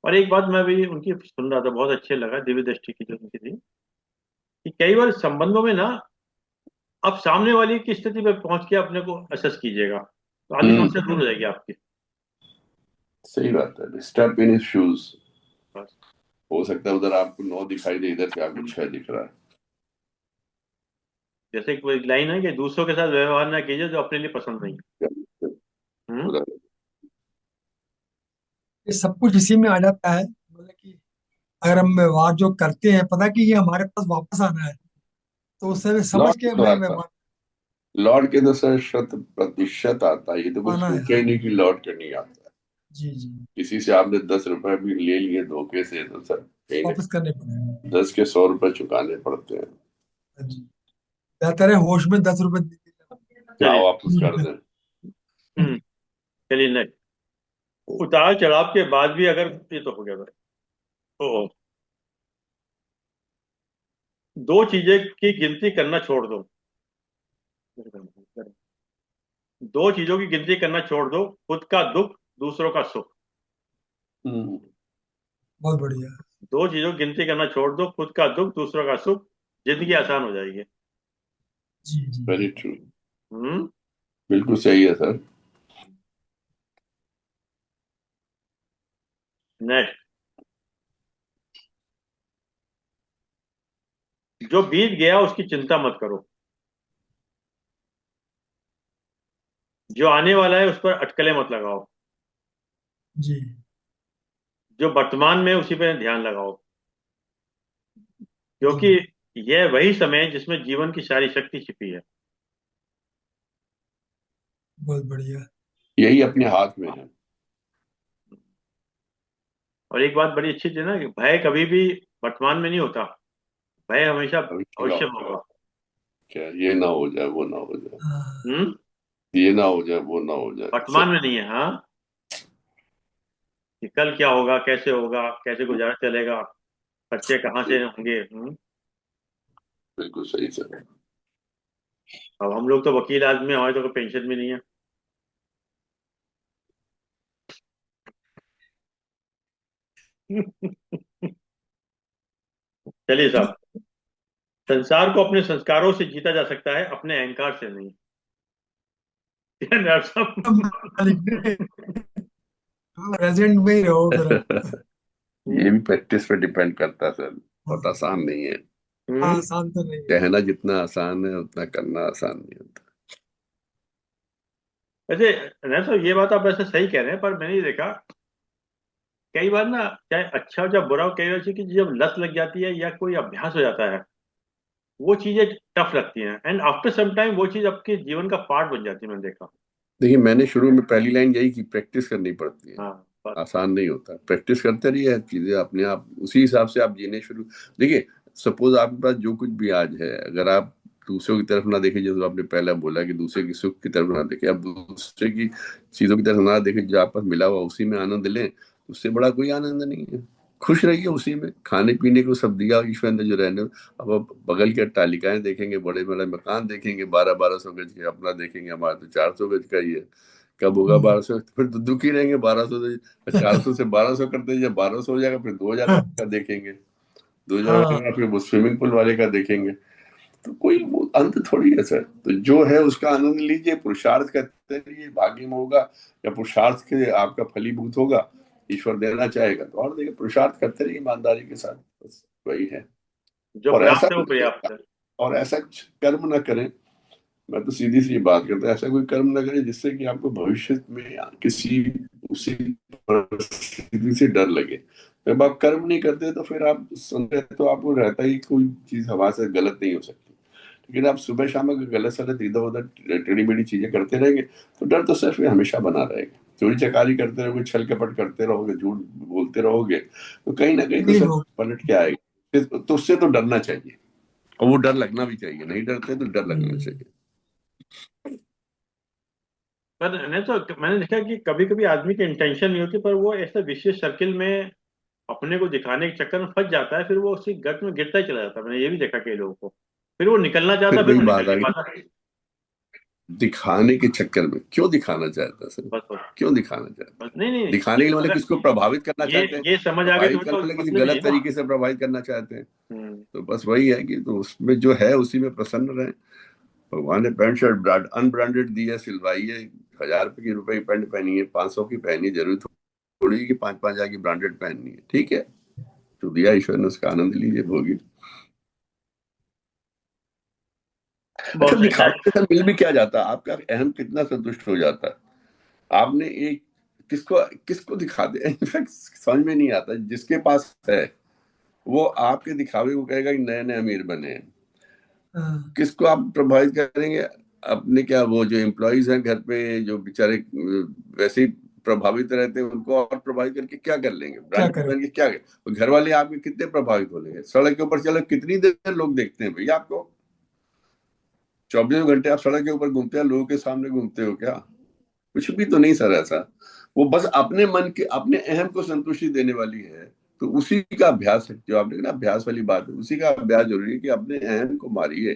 और एक बात मैं भी उनकी सुन रहा था, बहुत अच्छे लगा, दिव्य दृष्टि की जो उनकी थी, कि कई बार संबंधों में ना आप सामने वाली की स्थिति पे पहुंच के अपने को असेस कीजिएगा, तो आधी समस्या दूर हो जाएगी आपकी। सही बात है, स्टेप इन शूज। बस। हो सकता है उधर आपको 9 दिखाई दे, इधर से आपको हम्म। 6 दिख रहा है। जैसे कोई लाइन है कि दूसरों के साथ व्यवहार ना कीजिए जो अपने लिए पसंद नहीं है। हम्म। खुदा। ये सब कुछ इसी में आ जाता है, मतलब कि अगर हम व्यवहार जो करते हैं, पता कि ये हमारे पास वापस आना है, तो उससे हमें समझ लौट के के तो हमें आता है, व्यवहार लौट के तो सर 100% आता है, ये तो कोई पाना है। सोचा ही नहीं कि लौट के नहीं आता है। जी जी। किसी से आपने 10 रुपए भी ले लिए धोखे से तो सर कहीं ना वापस करने पड़ेंगे। 10 के 100 रुपए चुकाने पड़ते हैं। हाँ जी। बेहतर है होश में 10 रुपए दे क्या चलिए। वापस कर दें। हम्म। चलिए नेक्स्ट। उतार चढ़ाव के बाद भी अगर, ये तो हो गया भाई। तो दो चीजें की गिनती करना छोड़ दो। दो चीजों की गिनती करना छोड़ दो, खुद का दुख, दूसरों का सुख। हम्म। बहुत बढ़िया। दो चीजों की गिनती करना छोड़ दो, खुद का दुख, दूसरों का सुख, जिंदगी आसान हो जाएगी। जी जी। Very true. हम्म। बिल्कुल सही है सर। नेक्स्ट, जो बीत गया उसकी चिंता मत करो, जो आने वाला है उस पर अटकलें मत लगाओ, जी। जो वर्तमान में है, उसी पर ध्यान लगाओ, क्योंकि जी। यह वही समय है जिसमें जीवन की सारी शक्ति छिपी है। बहुत बढ़िया। यही अपने हाथ में है। और एक बात बड़ी अच्छी थी ना कि भय कभी भी वर्तमान में नहीं होता, भय हमेशा भविष्य का भविष्य में होता है। होगा। क्या ये ना हो जाए, वो ना हो जाए, हाँ। हम्म। ये ना हो जाए, वो ना हो जाए, वर्तमान सब। में नहीं है, हाँ, कि कल क्या होगा, कैसे होगा, कैसे गुजारा चलेगा, खर्चे कहाँ से होंगे। बिल्कुल सही सर। अब हम लोग तो वकील आदमी हैं, हमारे तो कोई पेंशन भी नहीं है। चलिए साहब, संसार को अपने संस्कारों से जीता जा सकता है, अपने अहंकार से नहीं। डॉक्टर साहब। प्रेजेंट में ही रहो फिर आप। ये भी प्रैक्टिस पे डिपेंड करता है सर, बहुत हाँ। आसान नहीं है। हम्म। आसान तो नहीं है। कहना जितना आसान है उतना करना आसान नहीं होता। वैसे नहीं तो ये बात आप वैसे सही कह रहे हैं, पर मैंने ये देखा कई बार ना, चाहे अच्छा हो चाहे बुरा हो, कई बार कि जब लत लग जाती है या कोई अभ्यास हो जाता है, वो चीजें टफ लगती हैं, एंड आफ्टर सम टाइम वो चीज आपके जीवन का पार्ट बन जाती है, मैंने देखा। देखिए, मैंने शुरू में पहली लाइन यही की, प्रैक्टिस करनी पड़ती है। हाँ, बस। आसान नहीं होता, प्रैक्टिस करते रहिए, चीजें अपने आप उसी हिसाब से आप जीने शुरू। देखिए, सपोज आपके पास जो कुछ भी आज है, अगर आप दूसरों की तरफ ना देखें, जैसे आपने पहले बोला कि दूसरे की सुख की तरफ ना देखें, आप दूसरे की चीजों की तरफ ना देखें, जो आपके पास मिला हुआ उसी में आनंद लें, उससे बड़ा कोई आनंद नहीं है। खुश रहिए उसी में, खाने पीने को सब दिया ईश्वर ने जो रहने। अब आप बगल के अट्टालिकाएं देखेंगे, बड़े बड़े मकान देखेंगे, 1200-1200 गज के, अपना देखेंगे हमारा तो 400 गज का ही है। कब होगा हम्म। 1200? फिर तो दुखी रहेंगे। 1200 से 400 से 1200 करते, जब 1200 हो जाएगा फिर 2000 का देखेंगे, 2000 हाँ। का फिर वो स्विमिंग पूल वाले का देखेंगे। तो कोई वो अंत थोड़ी है सर। तो जो है उसका आनंद लीजिए, पुरुषार्थ करते रहिए, भाग्य में होगा या पुरुषार्थ के आपका फलीभूत होगा, ईश्वर देना चाहेगा तो और देगा। पुरुषार्थ करते रहिए ईमानदारी के साथ, बस वही है। जो और ऐसा प्राप्त है वो कुछ पर्याप्त है। और ऐसा कुछ कर्म ना करें। मैं तो सीधी सी बात करता हूँ, ऐसा कोई कर्म ना करें जिससे कि आपको भविष्य में या किसी उसी परिस्थिति से डर लगे। जब आप कर्म नहीं करते तो फिर आप सुनते तो आपको रहता ही कोई चीज हवा से गलत नहीं हो सकती। लेकिन आप सुबह शाम अगर गलत सलत इधर उधर टेढ़ी मेढ़ी चीजें करते रहेंगे तो डर तो सिर्फ हमेशा बना रहेगा। चोरी चकारी करते रहोगे, छल कपट करते रहोगे, झूठ बोलते रहोगे, तो कहीं ना कहीं तो नहीं सब हो। पलट के आएगा। तो उससे तो डरना चाहिए, और वो डर लगना भी चाहिए। नहीं डरते तो डर लगना हम्म। चाहिए। पर नहीं तो मैंने देखा कि कभी कभी आदमी की इंटेंशन नहीं होती, पर वो ऐसे विशेष सर्किल में अपने को दिखाने के चक्कर में फंस जाता है, फिर वो उसी गट में गिरता ही चला जाता है। मैंने ये भी देखा कई लोगों को, फिर वो निकलना चाहता फिर है, फिर वही वो निकल बात आ नहीं गई, पाता। दिखाने के चक्कर में क्यों दिखाना चाहता है सर? बस बस क्यों दिखाना चाहता बस, है? नहीं नहीं, दिखाने के लिए मतलब अगर किसको प्रभावित करना ये चाहते हैं? ये समझ आ गई तो प्रभावित फिर करने तो वाले किसी मतलब ही है गलत ना। तरीके से प्रभावित करना चाहते हैं। हम्म। तो बस वही है कि तो उसमें जो है उसी में प्रसन्न रहे। भगवान ने पैंट शर्ट ब्रांड अनब्रांडेड दी है, सिलवाई है, 1000 रुपए की पैंट पहनी है, 500 की पहनी है, जरूरी थोड़ी है कि 5-5 हजार की ब्रांडेड पहननी है। ठीक है, तो दिया ईश्वर ने, उसका आनंद लीजिए, भोगी। अच्छा, बहुत सही। दिखावे के नेक्स्ट। साथ मिल भी क्या जाता है? आपका अहम कितना संतुष्ट हो जाता है? आपने एक किसको किसको दिखाते हैं? इनफैक्ट समझ में नहीं आता, जिसके पास है वो आपके दिखावे को कहेगा कि नए नए अमीर बने हैं। हाँ। किसको आप प्रभावित करेंगे? अपने क्या, वो जो एम्प्लॉयज हैं घर पे, जो बेचारे वैसे ही प्रभावित रहते हैं, उनको और प्रभावित करके क्या कर लेंगे? क्या ब्रांडेड करें। पहन के क्या कर? घर वाले आपके कितने प्रभावित हो लेंगे? सड़क के ऊपर चलो, कितनी देर लोग देखते हैं भैया आपको? 24 घंटे आप सड़क के ऊपर घूमते हैं, लोगों के सामने घूमते हो क्या? कुछ भी तो नहीं सर ऐसा। वो बस अपने मन के, अपने अहम को संतुष्टि देने वाली है। तो उसी का अभ्यास है, जो आपने कहा ना, अभ्यास वाली बात है, उसी का अभ्यास जरूरी है कि अपने अहम को मारिए।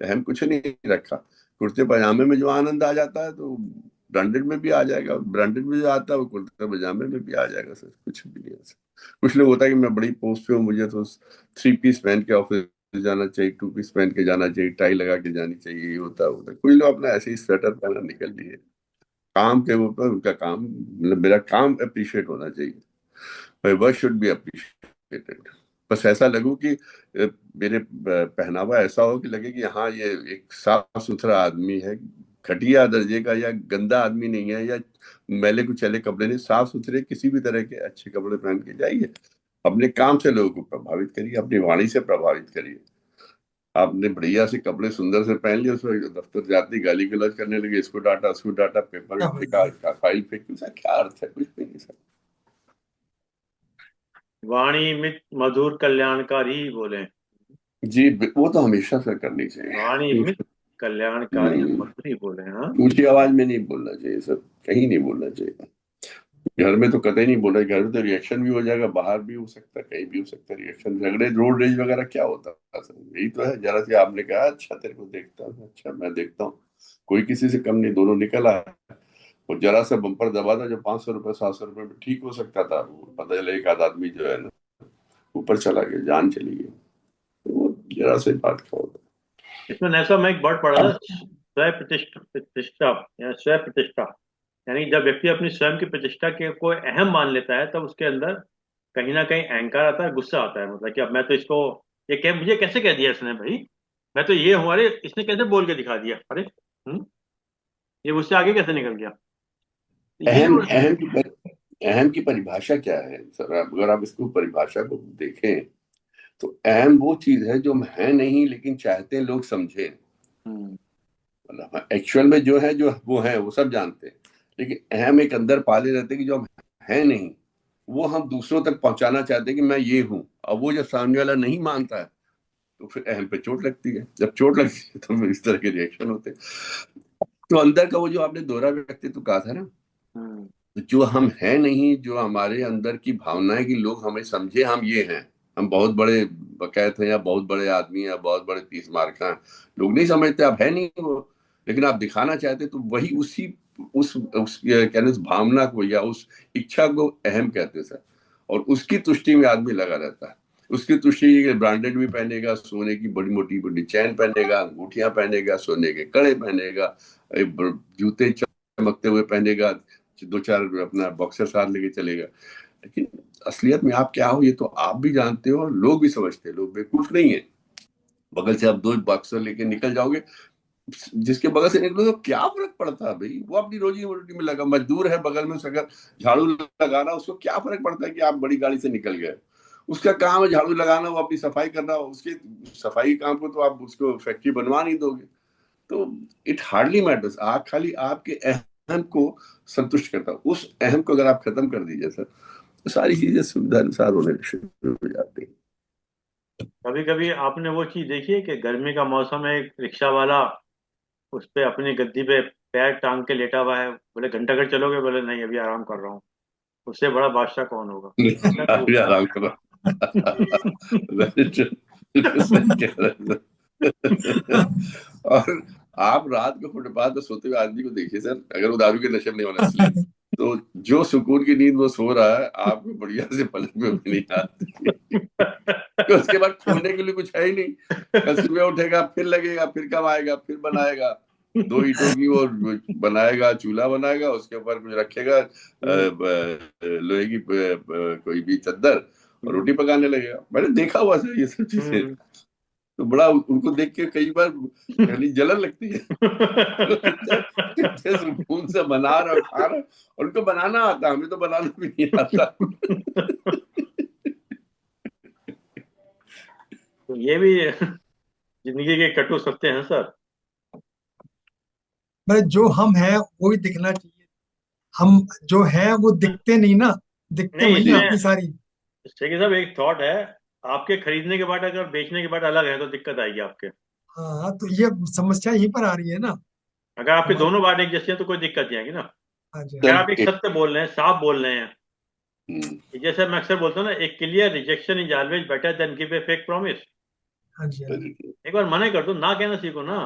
अहम कुछ नहीं रखा। कुर्ते पजामे में जो आनंद आ जाता है तो ब्रांडेड में भी आ जाएगा, ब्रांडेड में जो आता है वो कुर्ते पजामे में भी आ जाएगा सर। कुछ भी नहीं ऐसा। कुछ लोग होता है कि मैं बड़ी पोस्ट पे हूँ, मुझे तो 3 पीस पहन के ऑफिस जाना चाहिए, 2 पीस पहन के जाना चाहिए, टाई लगा के जानी चाहिए, ये होता है। कुछ लोग अपना ऐसे ही स्वेटर पहना निकल लिए। काम के ऊपर उनका काम, मतलब मेरा काम अप्रिशिएट होना चाहिए। Work should be appreciated. बस ऐसा लगू कि मेरे पहनावा ऐसा हो कि लगे कि हाँ ये एक साफ सुथरा आदमी है, घटिया दर्जे का या गंदा आदमी नहीं है, या मैले कुचैले कपड़े नहीं, साफ सुथरे किसी भी तरह के अच्छे कपड़े पहन के जाइए, अपने काम से लोगों को प्रभावित करिए, अपनी वाणी से प्रभावित करिए। आपने बढ़िया से कपड़े सुंदर से पहन लिए, उसमें दफ्तर जाती गाली गलौज करने लगे, इसको डांटा उसको डांटा, पेपर क्या फेंका, होगा? फाइल फेंकी, उसका क्या अर्थ है? कुछ भी नहीं सर। वाणी मित मधुर कल्याणकारी बोले। जी वो तो हमेशा से करनी वाणी चाहिए। मित कल्याणकारी और हम्म, मधुर ही बोले। हाँ। ऊंची आवाज में नहीं बोलना चाहिए सर, कहीं नहीं बोलना चाहिए। घर में तो कतई नहीं बोला, घर में तो रिएक्शन भी हो जाएगा, बाहर भी हो सकता है, कहीं भी हो सकता है रिएक्शन, झगड़े रोड रेज वगैरह क्या होता है सर? यही तो है, जरा सी आपने कहा अच्छा तेरे को देखता हूँ, अच्छा मैं देखता हूँ, कोई किसी से कम नहीं, दोनों निकल आए। और जरा सा बम्पर दबा था जो 500 रुपए 700 रुपए में ठीक हो सकता था, वो पता चला एक आध आदमी जो है ना ऊपर चला गया, जान चली गई। तो वो जरा सी बात का होता इसमें नैसा मैं एक वर्ड पढ़ा है। था, अब स्वय प्रतिष्ठा प्रतिष्ठा या स्वय प्रतिष्ठा। यानी जब व्यक्ति अपनी स्वयं की प्रतिष्ठा के को अहम मान लेता है तब उसके अंदर कहीं ना कहीं अहंकार आता है, गुस्सा आता है। मतलब कि अब मैं तो इसको, ये मुझे कैसे कह दिया इसने भाई, मैं तो ये हूँ, अरे इसने कैसे बोल के दिखा दिया, अरे ये मुझसे आगे कैसे निकल गया। ये अहम अहम की अहम की परिभाषा क्या है सर? अगर आप इसको परिभाषा को देखें तो अहम वो चीज है जो हम है नहीं लेकिन चाहते हैं लोग समझें। हम्म, मतलब एक्चुअल में जो है, जो वो है वो सब जानते हैं, लेकिन अहम एक अंदर पाले रहते हैं कि जो हम है नहीं वो हम दूसरों तक पहुंचाना चाहते हैं कि मैं ये हूं। और वो जब सामने वाला नहीं मानता है तो फिर अहम पे चोट लगती है, जब चोट लगती है तो फिर इस तरह के रिएक्शन होते हैं। तो अंदर का वो जो आपने दोहरा व्यक्तित्व कहा था ना, हम्म, जो हम है नहीं, जो हमारे अंदर की भावना है कि लोग हमें समझे हम ये हैं, हम बहुत बड़े बकैत हैं या बहुत बड़े आदमी हैं या बहुत बड़े 30 मार्क हैं, लोग नहीं समझते आप है नहीं वो, लेकिन आप दिखाना चाहते तो वही उसी उस कहने उस भावना को या उस इच्छा को अहम कहते हैं सर। और उसकी तुष्टि में आदमी लगा रहता है। उसकी तुष्टि ब्रांडेड भी पहनेगा, सोने की बड़ी मोटी बड़ी चैन पहनेगा, अंगूठियां पहनेगा, सोने के कड़े पहनेगा, जूते चमकते हुए पहनेगा, दो चार अपना बॉक्सर साथ लेके चलेगा। लेकिन असलियत में आप क्या हो ये तो आप भी जानते हो और लोग भी समझते हैं, लोग बेवकूफ नहीं है। बगल से आप दो बॉक्सर लेके निकल जाओगे, जिसके बगल से निकलो तो क्या फर्क पड़ता है भाई, वो अपनी रोजी रोटी में लगा, मजदूर है बगल में, अगर झाड़ू लगाना उसको क्या फर्क पड़ता है कि आप बड़ी गाड़ी से निकल गए? उसका काम है झाड़ू लगाना, वो अपनी सफाई करना, उसके सफाई काम को तो आप उसको फैक्ट्री बनवा नहीं दोगे। तो इट हार्डली मैटर्स, आप खाली आपके अहम को संतुष्ट करता, उस अहम को अगर आप खत्म कर दीजिए सर तो सारी चीजें सुविधा अनुसार होने शुरू हो जाती हैं। कभी कभी आपने वो चीज देखी है कि गर्मी का मौसम है, एक रिक्शा वाला उस पे अपनी गद्दी पे पैर टांग के लेटा हुआ है, बोले घंटा घर चलोगे, बोले नहीं अभी आराम कर रहा हूँ। उससे बड़ा बादशाह कौन होगा। ऐसा भी अभी होता आराम करो। Very true. बिल्कुल सही कह रहे हैं। और आप रात को फुटपाथ पर सोते हुए आदमी को देखिए सर, अगर वो दारू के नशे में नहीं होना इसलिए, तो जो सुकून की नींद वो सो रहा है आपको बढ़िया से पलक में भी नहीं आती। तो उसके बाद खोने के लिए कुछ है ही नहीं। कल सुबह उठेगा फिर लगेगा, फिर कब आएगा, फिर बनाएगा, दो ईंटों की वो बनाएगा, चूल्हा बनाएगा, उसके ऊपर कुछ रखेगा, लोहे की कोई भी चद्दर, और रोटी पकाने लगेगा। मैंने देखा हुआ सर ये सब चीजें। तो बड़ा उनको देख के कई बार पहली जलन लगती है। वो कितने कितने सुकून से बना रहा और खा रहा, और उनको बनाना आता, हमें तो बनाना भी नहीं आता। तो ये भी जिंदगी के कटु सत्य हैं सर। मतलब जो हम हैं वो ही दिखना चाहिए। हम जो हैं वो दिखते नहीं ना, दिखते नहीं, वही हैं जी इसमें अपनी सारी। शेखी साहब एक थॉट है, आपके खरीदने के बाद अगर बेचने के बाद अलग है तो दिक्कत आएगी आपके। हाँ, तो ये समस्या यहीं पर आ रही है ना अगर आपके हमारे। दोनों बात एक जैसी हैं तो कोई दिक्कत नहीं आएगी ना। हाँ जी, हाँ अगर सर आप एक सत्य बोल रहे हैं, साफ बोल रहे हैं, हम्म, जैसे मैं अक्सर बोलता हूँ ना, एक clear rejection is always better than give a fake promise. हाँ जी, हाँ जी। एक बार मना कर दो, ना कहना सीखो ना।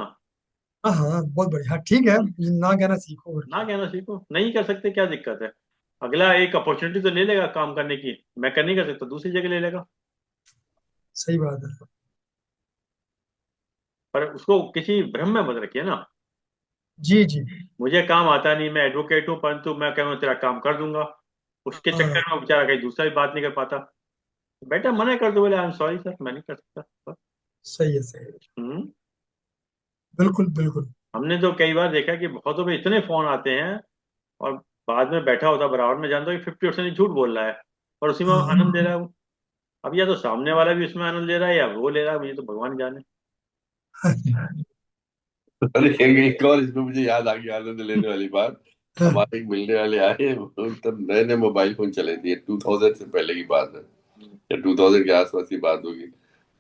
हाँ हाँ, बहुत बढ़िया, हाँ, ठीक है, ना कहना सीखो और ना क्या। कहना सीखो, नहीं कर सकते क्या दिक्कत है। अगला एक अपॉर्चुनिटी तो ले लेगा काम करने की, मैं कर नहीं कर सकता दूसरी जगह ले लेगा। सही बात है। पर उसको किसी भ्रम में मत रखिए ना। जी जी। मुझे काम आता नहीं, मैं एडवोकेट हूँ, परंतु मैं कहूँ तेरा काम कर दूंगा, उसके हाँ, चक्कर में वो बेचारा कहीं दूसरा भी बात नहीं कर पाता। बेटा मना कर दो, बोले आई एम सॉरी सर, मैं नहीं कर सकता। सही है, सही है। हम्म। बिल्कुल बिल्कुल। हमने तो कई बार देखा कि बहुतों पे इतने फोन आते हैं, और बाद में बैठा होता बराबर में, जानता हूँ कि 50% झूठ बोल रहा है और उसी में आनंद ले हाँ। रहा है वो। अब या तो सामने वाला भी उसमें आनंद ले रहा है या वो ले रहा है, मुझे तो भगवान जाने। अरे एक और इसमें मुझे याद आ गया आनंद लेने वाली बात। हमारे एक मिलने वाले आए, वो तब नए नए मोबाइल फोन चले थे, 2000 से पहले की बात है या 2000 के आसपास की बात होगी।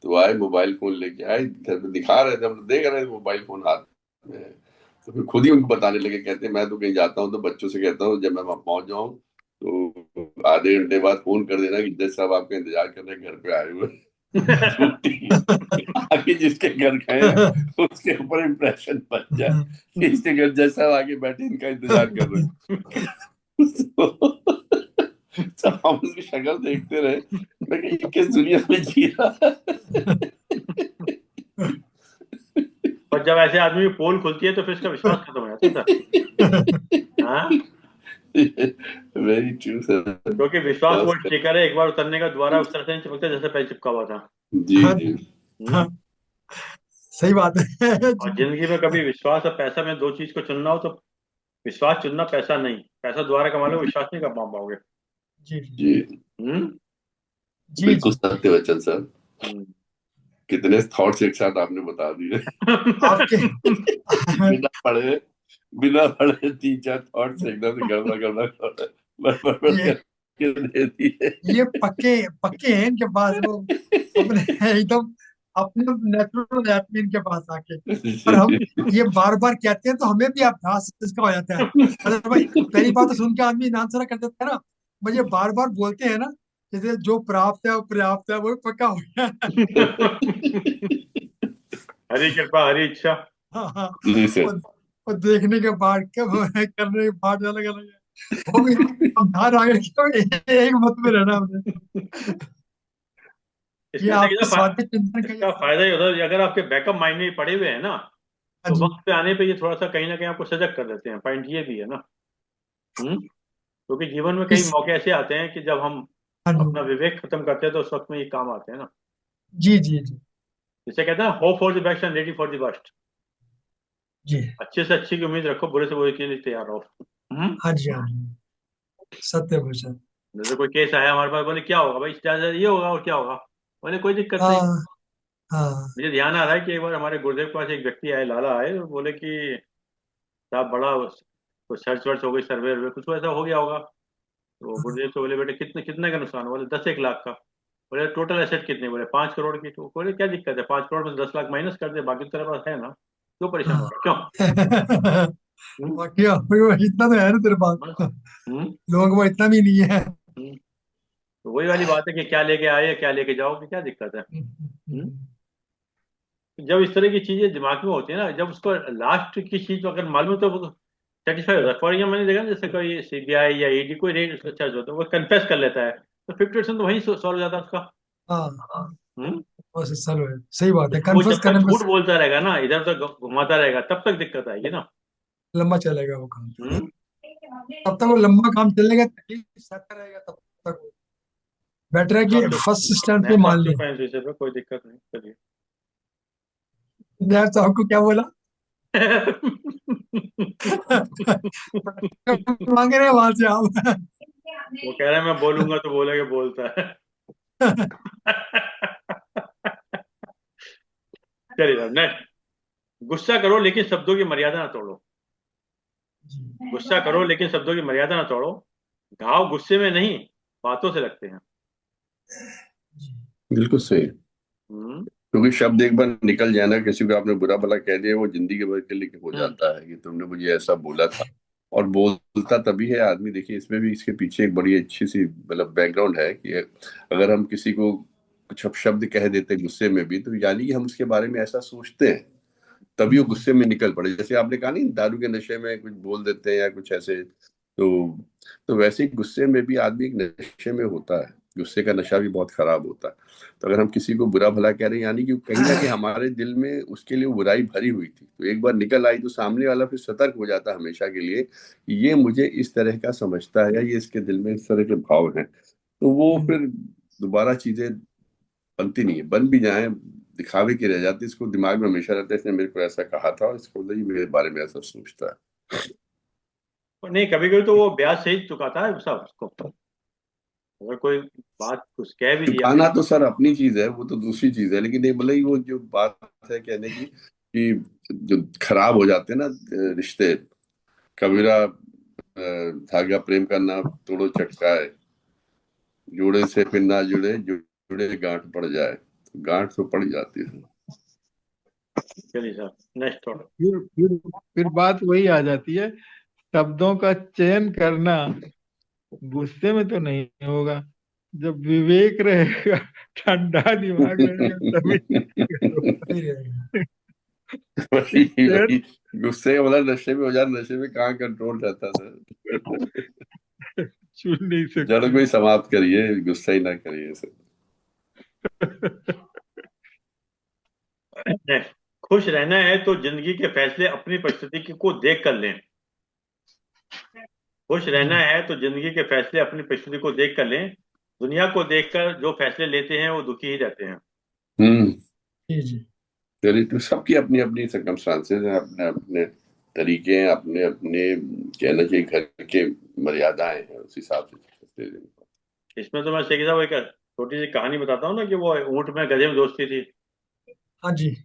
तो आए मोबाइल फोन लेके आए, घर में दिखा रहे थे, हम तो देख रहे थे मोबाइल फोन हाथ में है। तो फिर खुद ही उनको बताने लगे, कहते मैं तो कहीं जाता हूँ तो बच्चों से कहता हूँ जब मैं वहां पहुंच जाऊँ तो आधे घंटे बाद फोन कर देना कि जज साहब आपका इंतजार कर रहे हैं, घर पे आए हुए हैं। छुट्टी आगे जिसके घर गए हैं उसके ऊपर इम्प्रेशन बन जाए कि इसके घर जज साहब आगे बैठे इनका इंतजार कर रहे हैं। तो हम उसकी शक्ल देखते रहे, मैं कहा ये किस दुनिया में जी रहा और जब ऐसे आदमी की पोल खुलती है तो फिर इसका विश्वास खत्म हो जाता है सर। हाँ। है। Very true sir. क्योंकि विश्वास वो स्टिकर है, एक बार उतरने का दोबारा उस तरह से नहीं चिपकता जैसे पहले चिपका हुआ था। जी हाँ, जी। हम्म। हाँ, सही बात है। और जिंदगी में कभी विश्वास और पैसा में दो चीज को चुनना हो तो विश्वास चुनना, पैसा नहीं। पैसा दोबारा कमा लो, विश्वास नहीं कमा पाओगे। जी जी जी हम्म। जी बिल्कुल जी। सत्य वचन सर। हम्म। कितने थॉट्स एक साथ आपने बता दिए। आपके बिना पढ़े, बिना पढ़े तीन चार थॉट्स एकदम से गड़बड़ गड़बड़ बड़बड़ ये करके दे दिए। ये पक्के पक्के हैं इनके पास, वो अपने एकदम अपने नेचुरल रहते हैं इनके पास आके। और हम ये बार बार कहते हैं तो हमें भी अभ्यास इसका हो जाता है। अरे भाई, पहली बात तो सुन के आदमी आंसर कर देता है ना, मुझे बार बार बोलते हैं ना, जैसे जो प्राप्त है वो पर्याप्त है, वो पक्का हो गया। हरी कृपा हरी इच्छा। हाँ हाँ। जी सर। और, और देखने के बाद कब करने के बाद अलग अलग है, वो भी हम ध्यान आ गया कि तो एक मत में रहना हमने। ये इसमें देखिए आपके ना, स्वास्थ्य चिंतन का ये इसका असर है। फायदा ये होता है कि अगर आपके बैकअप माइंड में ये पड़े हुए हैं ना, हाँ तो जी। वक्त पे आने पे ये थोड़ा सा कहीं ना कहीं आपको सजग कर देते हैं। पॉइंट ये भी है ना। क्योंकि जीवन में कई इस मौके ऐसे आते हैं कि जब हम हाँ जी अपना विवेक खत्म करते हैं तो उस वक्त में ये काम आते हैं ना। जी जी जी जिसे कहते हैं hope for the best and ready for the worst. जी। अच्छे से अच्छी की उम्मीद रखो, बुरे से बुरे के लिए तैयार रहो। हाँ जी हाँ जी। सत्य भूषण। जैसे कोई केस आया हमारे पास, बोले क्या होगा भाई, ज्यादा ये होगा और क्या होगा। बोले कोई दिक्कत नहीं। हाँ हाँ मुझे ध्यान आ रहा है कि एक बार हमारे गुरुदेव के पास एक व्यक्ति आए, लाला आए, और बोले कि साहब बड़ा कुछ सर्च वर्च हो गई, सर्वे वर्वे कुछ ऐसा हो गया होगा। तो हाँ गुरुदेव से बोले बेटे कितने कितने का नुकसान हुआ? बोले 10 1 लाख का। बोले टोटल एसेट कितने? बोले 5 करोड़ की। तो बोले क्या दिक्कत है, 5 करोड़ में से 10 लाख माइनस कर दे, बाकी तो तेरे पास है ना, क्यों परेशान हो हाँ। रहा है? क्यों? हम्म? बाकी इतना तो है ना तेरे बस। पास, हम्म। लोगों को इतना भी नहीं है। हम्म। तो वही वाली बात है कि क्या लेके आए या क्या लेके जाओ, कि क्या दिक्कत है। हम्म? जब इस तरह की चीजें दिमाग में होती है ना, जब उसको लास्ट की चीज अगर मालूम है तो वो सेटिस्फाई होता है। फॉर एग्जाम्पल मैंने देखा ना, जैसे कोई सीबीआई या ईडी कोई रेट उसका चार्ज होता है, वो कन्फेस कर लेता है तो 50% तो वहीं सॉल्व हो जाता है उसका। हाँ, हम्म? बस चलो है, सही बात है, वो कन्फ्यूज जब तक करने में झूठ बोलता रहेगा ना, इधर उधर घुमाता रहेगा, तब तक दिक्कत आएगी ना। लंबा चलेगा वो काम। हम्म। तब तक वो लंबा काम चलेगा, तकलीफ सहता रहेगा तब तक। बेटर है कि आप चुप, फर्स्ट स्टैंड पे मैं तो आप मान ले। चुप हैं इसी से पे, कोई दिक्कत नहीं, चलिए। यार साहब को क्या बोला? मांग रहे हैं वहां से आप? वो कह रहे हैं मैं बोलूंगा तो बोलेगा, बोलता है। चलिए अब नेक्स्ट। गुस्सा करो लेकिन शब्दों की मर्यादा ना तोड़ो। जी गुस्सा करो लेकिन शब्दों की मर्यादा ना तोड़ो। घाव गुस्से में नहीं, बातों से लगते हैं। जी। बिल्कुल सही। हम्म। क्योंकि शब्द एक बार निकल जाए ना, किसी को आपने बुरा भला कह दिया, वो जिंदगी भर के लिए हो हम्म। जाता है कि तुमने मुझे ऐसा बोला था। और बोलता तभी है आदमी, देखिए इसमें भी इसके पीछे एक बड़ी अच्छी सी मतलब बैकग्राउंड है कि अगर हम किसी को कुछ शब्द कह देते हैं गुस्से में भी, तो यानी कि हम उसके बारे में ऐसा सोचते हैं, तभी वो गुस्से में निकल पड़े। जैसे आपने कहा नहीं, दारू के नशे में कुछ बोल देते हैं या कुछ ऐसे, तो वैसे ही गुस्से में भी आदमी एक नशे में होता है। गुस्से का नशा भी बहुत खराब होता है। तो अगर हम किसी को बुरा भला कह रहे हैं, यानी कि कहीं ना कहीं हमारे दिल में उसके लिए वो बुराई भरी हुई थी, तो एक बार निकल आई तो सामने वाला फिर सतर्क हो जाता है हमेशा के लिए कि ये मुझे इस तरह का समझता है, या ये इसके दिल में इस तरह के भाव हैं। तो वो हम्म, फिर दोबारा चीजें बनती नहीं है, बन भी जाए दिखावे की रह जाती है। इसको दिमाग में हमेशा रहता है इसने मेरे को ऐसा कहा था, और इसको ये मेरे बारे में ऐसा सोचता है। नहीं, कभी कभी तो वो ब्याज से ही चुकाता है सब उसको। अगर कोई बात कुछ कह भी दिया। चुकाना तो सर अपनी चीज है, वो तो दूसरी चीज है, लेकिन ये भले ही वो जो बात है कहने की कि जो खराब हो जाते हैं ना रिश्ते, कबीरा धागा प्रेम का ना तोड़ो चटकाए, जोड़े से फिर ना जुड़े, जुड़े गांठ पड़ जाए, तो गांठ तो पड़ जाती है। चलिए सर, नेक्स्ट ऑर्डर। फिर बात वही आ जाती है, शब्दों का चयन करना गुस्से में तो नहीं होगा, जब विवेक रहेगा, ठंडा दिमाग रहेगा तभी सही रहेगा। वही चयन वही, गुस्से का मतलब नशे में हो जाए, नशे में कहाँ कंट्रोल रहता है सर। छूट नहीं जड़ सकते। को ही समाप्त करिए, गुस्सा ही ना करिए सर। नेक्स्ट, खुश रहना है तो जिंदगी के फैसले अपनी परिस्थिति को देख कर लें। खुश रहना जी है तो जिंदगी के फैसले अपनी परिस्थिति को देख कर लें। दुनिया को देखकर जो फैसले लेते हैं वो दुखी ही रहते हैं। हम्म। जी जी। चलिए, तो सबकी अपनी अपनी सर्कमस्टांसेस हैं, अपने अपने तरीके हैं, अपने अपने कहना चाहिए घर के मर्यादाएं हैं, उस हिसाब से चलते हैं। इसमें तो मैं शेख साहब एक छोटी सी कहानी बताता हूँ ना, कि वो ऊंट में गधे में दोस्ती थी। हाँ जी।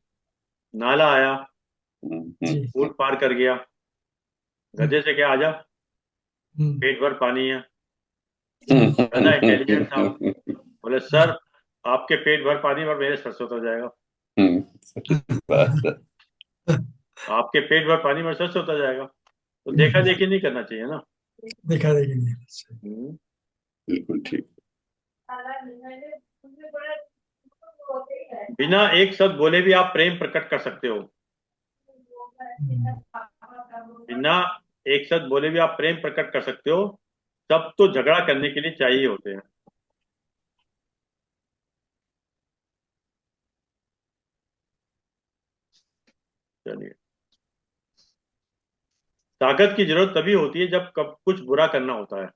नाला आया, हम्म, जी। ऊंट पार कर गया। हम्म, गधे से क्या, आजा, हम्म, पेट भर पानी है। जी गधा इंटेलिजेंट था, हम्म। बोले जी। सर, आपके पेट भर पानी पर मेरे सर से उतर जाएगा। सही बात है। आपके पेट भर पानी मेरे सर से उतर जाएगा। तो देखा देखी नहीं करना चाहिए ना। देखा देखेंगे। हम्म। बिल्कुल ठीक। बिना एक शब्द बोले भी आप प्रेम प्रकट कर सकते हो। बिना एक शब्द बोले भी आप प्रेम प्रकट कर सकते हो। सब तो झगड़ा करने के लिए चाहिए होते हैं। चलिए, ताकत की जरूरत तभी होती है जब कब कुछ बुरा करना होता है।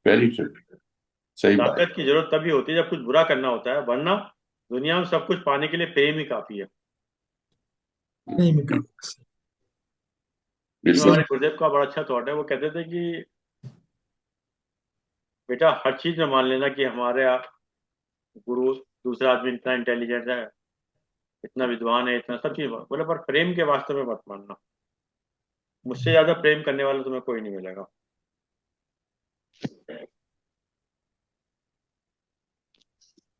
Very true. सही बात। ताकत की जरूरत तभी होती है जब कुछ बुरा करना होता है, वरना दुनिया में सब कुछ पाने के लिए प्रेम ही काफी है। नहीं मिला। इसमें बिल्कुल। हमारे गुरुदेव का बड़ा अच्छा थॉट है। वो कहते थे कि बेटा, हर चीज में मान लेना कि हमारे गुरु, दूसरा आदमी इतना इंटेलिजेंट है, इतना विद्वान है, इतना सब चीज बोले, पर प्रेम के वास्तव में मत मानना। मुझसे ज्यादा प्रेम करने वाला तुम्हें कोई नहीं मिलेगा।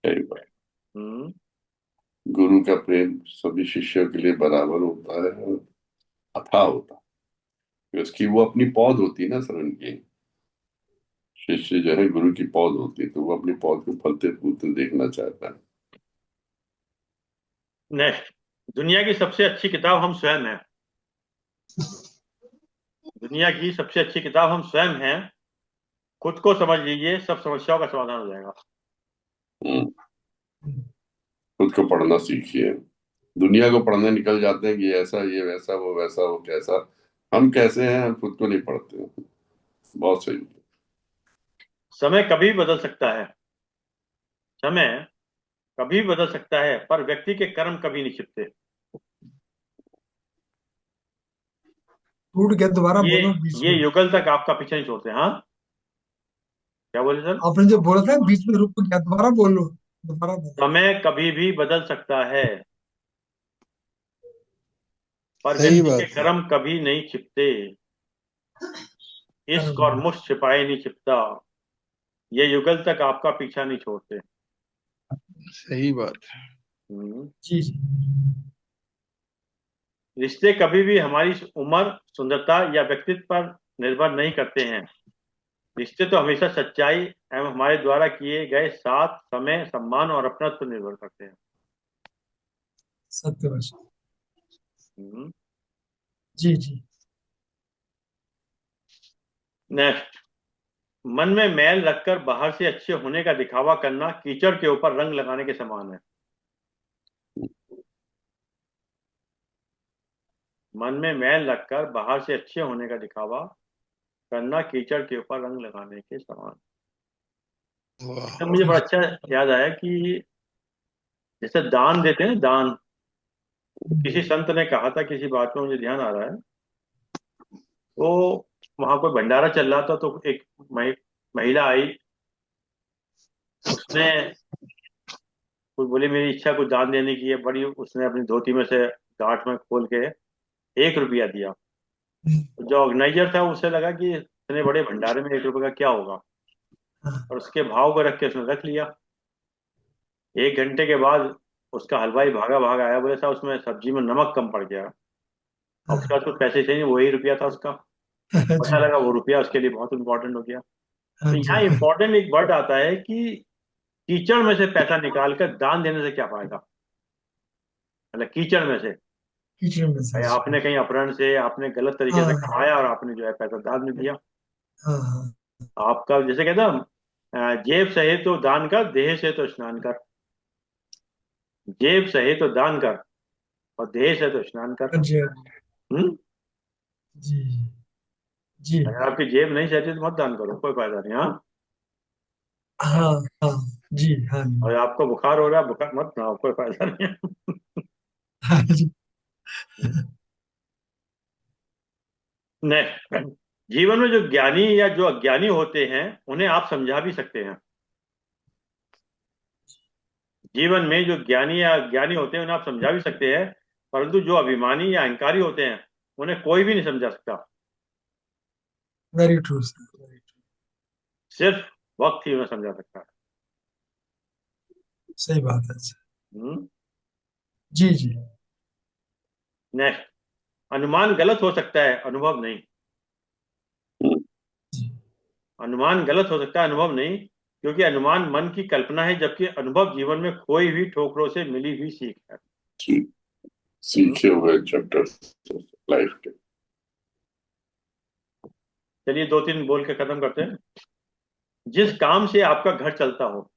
सही बात। हम्म। गुरु का प्रेम सभी शिष्यों के लिए बराबर होता है और अथाह होता है। उसकी वो अपनी पौध होती है ना सर, उनकी शिष्य जो है गुरु की पौध होती है, तो वो अपनी पौध को फलते फूलते देखना चाहता है। नेक्स्ट, दुनिया की सबसे अच्छी किताब हम स्वयं हैं। दुनिया की सबसे अच्छी किताब हम स्वयं हैं। खुद को समझ लीजिए, सब समस्याओं का समाधान हो जाएगा। हम्म। खुद को पढ़ना सीखिए। दुनिया को पढ़ने निकल जाते हैं कि ऐसा ये वैसा वो वैसा वो कैसा, हम कैसे हैं हम खुद को नहीं पढ़ते हैं। बहुत सही। समय कभी भी बदल सकता है। समय कभी भी बदल सकता है, पर व्यक्ति के कर्म कभी नहीं छिपते। टूट गया, दोबारा ये बोलो बीच ये में। युगल तक आपका पीछा नहीं छोड़ते। हाँ, क्या बोले सर? आपने जो बोला था बीच में रुक गया, दोबारा बोलो। दोबारा बोलो। समय कभी भी बदल सकता है, पर सही व्यक्ति के बात है। कर्म कभी नहीं छिपते। इश्क और कर्म। मुश्क छिपाए नहीं छिपता। ये युगल तक आपका पीछा नहीं छोड़ते। सही बात है। हम्म। जी जी। रिश्ते कभी भी हमारी उम्र, सुंदरता या व्यक्तित्व पर निर्भर नहीं करते हैं। रिश्ते तो हमेशा सच्चाई एवं हमारे द्वारा किए गए साथ, समय, सम्मान और अपनत्व पर निर्भर करते हैं। सत्यवश। हम्म। जी जी। नेक्स्ट, मन में मैल रखकर बाहर से अच्छे होने का दिखावा करना कीचड़ के ऊपर रंग लगाने के समान है। मन में मैल रखकर बाहर से अच्छे होने का दिखावा करना कीचड़ के ऊपर रंग लगाने के समान। तो मुझे बड़ा अच्छा याद आया कि जैसे दान देते हैं दान, किसी संत ने कहा था, किसी बात में मुझे ध्यान आ रहा है, तो वहां कोई भंडारा चल रहा था, तो एक महिला आई, उसने कुछ बोली मेरी इच्छा कुछ दान देने की है बड़ी, उसने अपनी धोती में से गांठ में खोल के 1 रुपया दिया। तो जो ऑर्गेनाइजर था उसे लगा कि इतने बड़े भंडारे में 1 रुपये का क्या होगा, और उसके भाव को रख के उसने रख लिया। 1 घंटे के बाद उसका हलवाई भागा भागा आया, बोले साहब उसमें सब्जी में नमक कम पड़ गया। और उसके बाद कुछ पैसे चाहिए, वही रुपया था उसका। पता जी। लगा वो रुपया उसके लिए बहुत इंपॉर्टेंट हो गया। हाँ तो जी। यहाँ इंपॉर्टेंट एक वर्ड आता है कि कीचड़ में से पैसा निकाल कर दान देने से क्या फायदा। मतलब कीचड़ में से कीचड़ में से। भाई आपने कहीं अपहरण से, आपने गलत तरीके से हाँ कमाया और आपने जो है पैसा दान में दिया। हाँ हाँ। आपका जैसे कहते हैं हम, जेब सहे तो दान कर, देह से तो स्नान कर। जेब सहे तो दान कर और देह से तो स्नान कर। हाँ जी। हम्म। जी जी। अगर आपकी जेब नहीं सहती तो मत दान करो, कोई फायदा नहीं। हाँ। हाँ हाँ। जी हाँ और आपको बुखार हो रहा है, बुखार मत खाओ, कोई फायदा नहीं है। हाँ जी। नहीं, जीवन में जो ज्ञानी या जो अज्ञानी होते हैं उन्हें आप समझा भी सकते हैं। जीवन में जो ज्ञानी या अज्ञानी होते हैं उन्हें आप समझा भी सकते हैं, परंतु जो अभिमानी या अहंकारी होते हैं उन्हें कोई भी नहीं समझा सकता। Very true sir, very true. सिर्फ वक्त ही उन्हें समझा सकता है। सही बात है सर। हम्म। जी जी। नेक्स्ट, अनुमान गलत हो सकता है, अनुभव नहीं। जी अनुमान गलत हो सकता है, अनुभव नहीं, क्योंकि अनुमान मन की कल्पना है, जबकि अनुभव जीवन में खोई हुई ठोकरों से मिली हुई सीख है। सीख हम्म। सीखे हुए चैप्टर लाइफ के। चलिए 2-3 बोल के खत्म करते हैं। जिस काम से आपका घर चलता हो,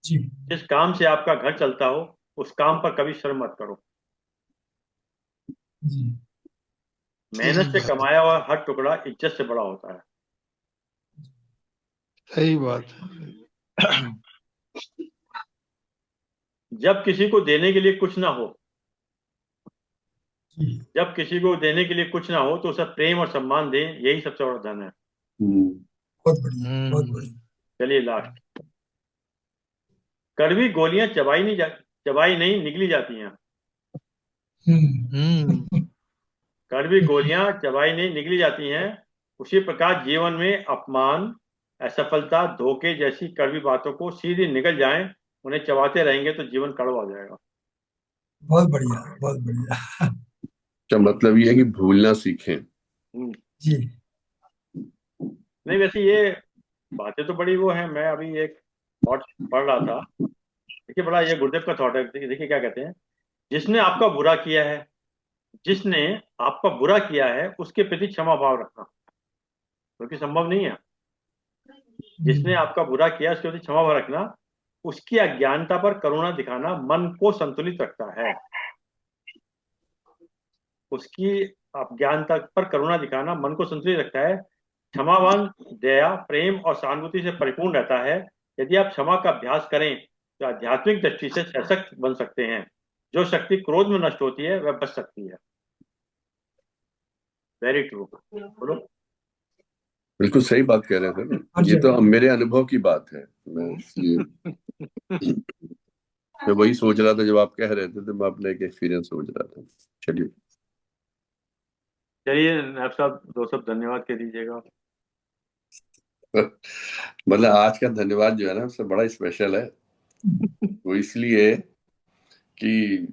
जी जिस काम से आपका घर चलता हो, उस काम पर कभी शर्म मत करो। जी। मेहनत से कमाया हुआ हर टुकड़ा इज्जत से बड़ा होता है। सही बात है। जब किसी को देने के लिए कुछ ना हो, जी। जब किसी को देने के लिए कुछ ना हो तो उसे प्रेम और सम्मान दें, यही सबसे बड़ा धन है। बहुत बढ़िया, बहुत हम्म बढ़िया। चलिए लास्ट, कड़वी गोलियां चबाई नहीं निगली जाती हैं। हम्म कड़वी गोलियां चबाई नहीं निगली जाती हैं। उसी प्रकार जीवन में अपमान, असफलता, धोखे जैसी कड़वी बातों को सीधी निगल जाएं, उन्हें चबाते रहेंगे तो जीवन कड़वा हो जाएगा। बहुत बढ़िया, बहुत बढ़िया। क्या मतलब ये है कि भूलना सीखें। हम्म। जी नहीं वैसे ये बातें तो बड़ी वो है, मैं अभी एक थॉट पढ़ रहा था। देखिए बड़ा ये गुरुदेव का थॉट है, देखिए क्या कहते हैं। जिसने आपका बुरा किया है, जिसने आपका बुरा किया है उसके प्रति क्षमा भाव रखना, क्योंकि संभव नहीं है। जिसने आपका बुरा किया उसके प्रति क्षमा भाव रखना, उसकी अज्ञानता पर करुणा दिखाना मन को संतुलित रखता है। उसकी अज्ञानता पर करुणा दिखाना मन को संतुलित रखता है। क्षमावान दया, प्रेम और सहानुभूति से परिपूर्ण रहता है। यदि आप क्षमा का अभ्यास करें तो आध्यात्मिक दृष्टि से सशक्त बन सकते हैं। जो शक्ति क्रोध में नष्ट होती है वह बच सकती है। वेरी ट्रू, बोलो। बिल्कुल सही बात कह रहे थे ना। हाँ ये जी। तो मेरे अनुभव की बात है। मैं इसलिए मैं वही सोच रहा था जब आप कह रहे थे, तो मैं अपना एक एक्सपीरियंस सोच रहा था। चलिए। चलिए नायब साहब, दो सब धन्यवाद कह दीजिएगा। मतलब आज का धन्यवाद जो है ना, उससे बड़ा स्पेशल है। वो इसलिए कि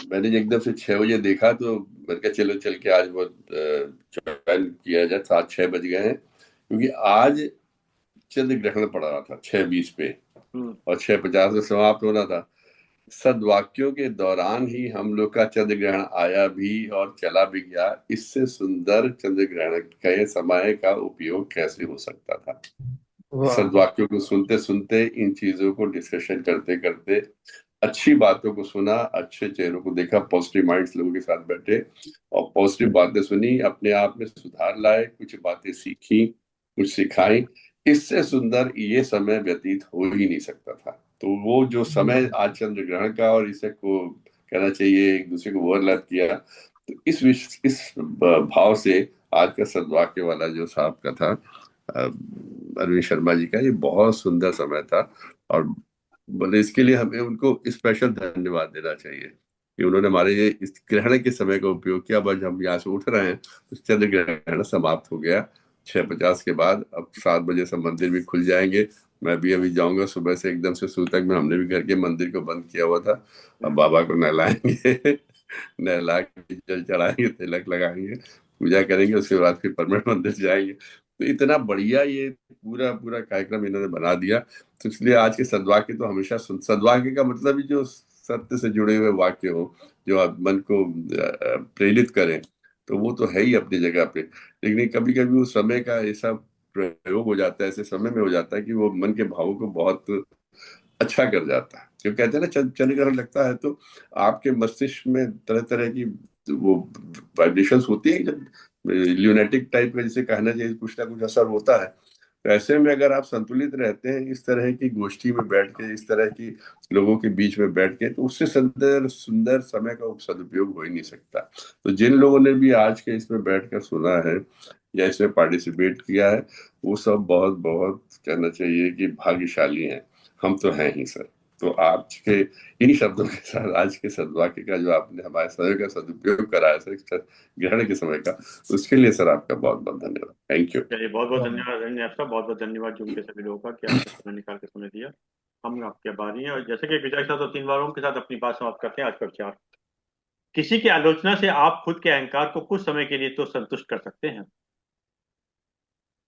मैंने जब एकदम से 6 बजे देखा, तो मैंने कहा चलो चल के आज वो ज्वाइन किया जाए। 7-6 बज गए हैं, क्योंकि आज चंद्र ग्रहण पड़ रहा था 6:20 पे, हम्म। और 6:50 में समाप्त होना था। सद्वाक्यों के दौरान ही हम लोग का चंद्र ग्रहण आया भी और चला भी गया। इससे सुंदर चंद्र ग्रहण के समय का उपयोग कैसे हो सकता था। वाह सद्वाक्यों को सुनते सुनते, इन चीजों को डिस्कशन करते करते, अच्छी बातों को सुना, अच्छे चेहरों को देखा, पॉजिटिव माइंड्स लोगों के साथ बैठे और पॉजिटिव बातें सुनी, अपने आप में सुधार लाए, कुछ बातें सीखी, कुछ सिखाई। इससे सुंदर ये समय व्यतीत हो ही नहीं सकता था। तो वो जो समय आज चंद्र ग्रहण का, और इसे को कहना चाहिए एक दूसरे को ओवरलैप किया, तो इस भाव से आज का सद्वाक्य वाला जो साहब का था, अरविंद शर्मा जी का, ये बहुत सुंदर समय था। और बोले इसके लिए हमें उनको स्पेशल धन्यवाद देना चाहिए कि उन्होंने हमारे ये इस ग्रहण के समय का उपयोग किया। अब हम यहाँ से उठ रहे हैं तो चंद्र ग्रहण समाप्त हो गया 6:50 के बाद। अब 7 बजे से मंदिर भी खुल जाएंगे। मैं भी अभी जाऊंगा सुबह से एकदम से सूतक में। हमने भी घर के मंदिर को बंद किया हुआ था। अब बाबा को नहलाएंगे नहला के जल चढ़ाएंगे, तिलक लगाएंगे, पूजा करेंगे, उसके बाद फिर परमानेंट मंदिर जाएंगे। तो इतना बढ़िया ये पूरा पूरा कार्यक्रम इन्होंने बना दिया। तो इसलिए आज के सद्वाक्य तो हमेशा सद्वाक्य का मतलब ही जो सत्य से जुड़े हुए वाक्य हो, जो आप मन को प्रेरित करें, तो वो तो है ही अपनी जगह पे। लेकिन कभी कभी उस समय का ऐसा प्रयोग हो जाता है, ऐसे समय में हो जाता है कि वो मन के भावों को बहुत अच्छा कर जाता है। जो कहते हैं ना, चंद्र ग्रहण लगता है तो आपके मस्तिष्क में तरह तरह की वो वाइब्रेशंस होती है, जब ल्यूनेटिक टाइप का जिसे कहना चाहिए, कुछ ना कुछ असर होता है। तो ऐसे में अगर आप संतुलित रहते हैं इस तरह की गोष्ठी में बैठ के, इस तरह की लोगों के बीच में बैठ के, तो उससे सुंदर सुंदर समय का सदुपयोग हो ही नहीं सकता। तो जिन लोगों ने भी आज के इसमें बैठकर सुना है या इसमें पार्टिसिपेट किया है, वो सब बहुत बहुत कहना चाहिए कि भाग्यशाली हैं। हम तो हैं ही सर। तो आज के इन्हीं शब्दों के साथ आज के सद्वाक्य का जो आपने हमारे समय का सदुपयोग कराया सर, ग्रहण के समय का, उसके लिए सर आपका बहुत बहुत धन्यवाद। Thank you. चलिए, बहुत बहुत धन्यवाद रंजन आपका, बहुत बहुत धन्यवाद जुम के सभी लोगों का कि आपने समय निकाल के समय दिया। हम आपके आभारी हैं। और जैसे कि पिछले साथ 3 बारों के साथ अपनी बात समाप्त करते हैं। आज का विचार: किसी की आलोचना से आप खुद के अहंकार को कुछ समय के लिए तो संतुष्ट कर सकते हैं।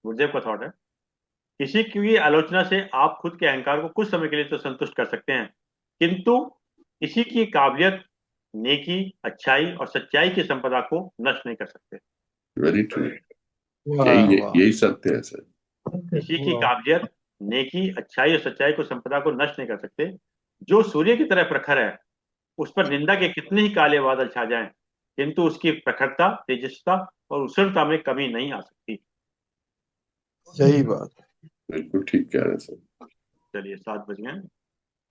गुरुदेव का थॉट है, किसी की आलोचना से आप खुद के अहंकार को कुछ समय के लिए तो संतुष्ट कर सकते हैं, किंतु किसी की काबिलियत, नेकी, अच्छाई और सच्चाई की संपदा को नष्ट नहीं कर सकते। Very true. वाह वाह यही सत्य है सर। किसी की काबिलियत, नेकी, अच्छाई और सच्चाई को संपदा को नष्ट नहीं कर सकते। जो सूर्य की तरह प्रखर है, उस पर निंदा के कितने ही काले बादल छा जाएं, किंतु उसकी प्रखरता, तेजस्ता और उष्णता में कमी नहीं आ सकती। सही बात। बिल्कुल ठीक कह रहे हैं सर। चलिए, 7 बज गए,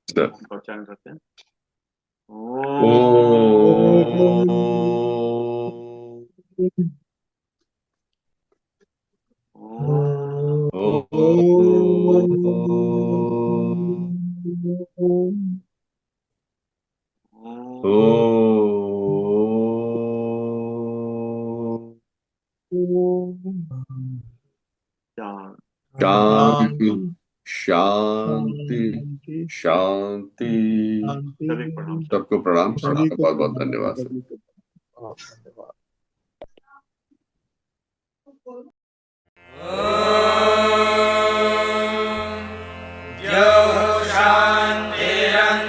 सर उच्चारण करते हैं। ओ शांति शांति शांति। सभी प्रणाम। सबको प्रणाम सर, सभी आपका को बहुत बहुत प्रणाम, धन्यवाद सर। सभी को बहुत धन्यवाद।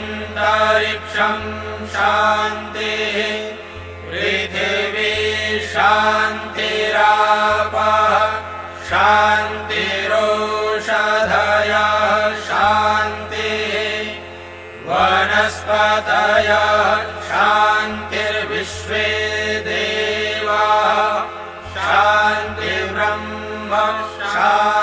शान्तिरन्तरिक्षं शान्तिः पृथिवी शान्तिरापः शान्तिरोषधयः शान्तिः वनस्पतयः शान्तिर्विश्वे देवाः शान्तिर्ब्रह्म शान्तिः।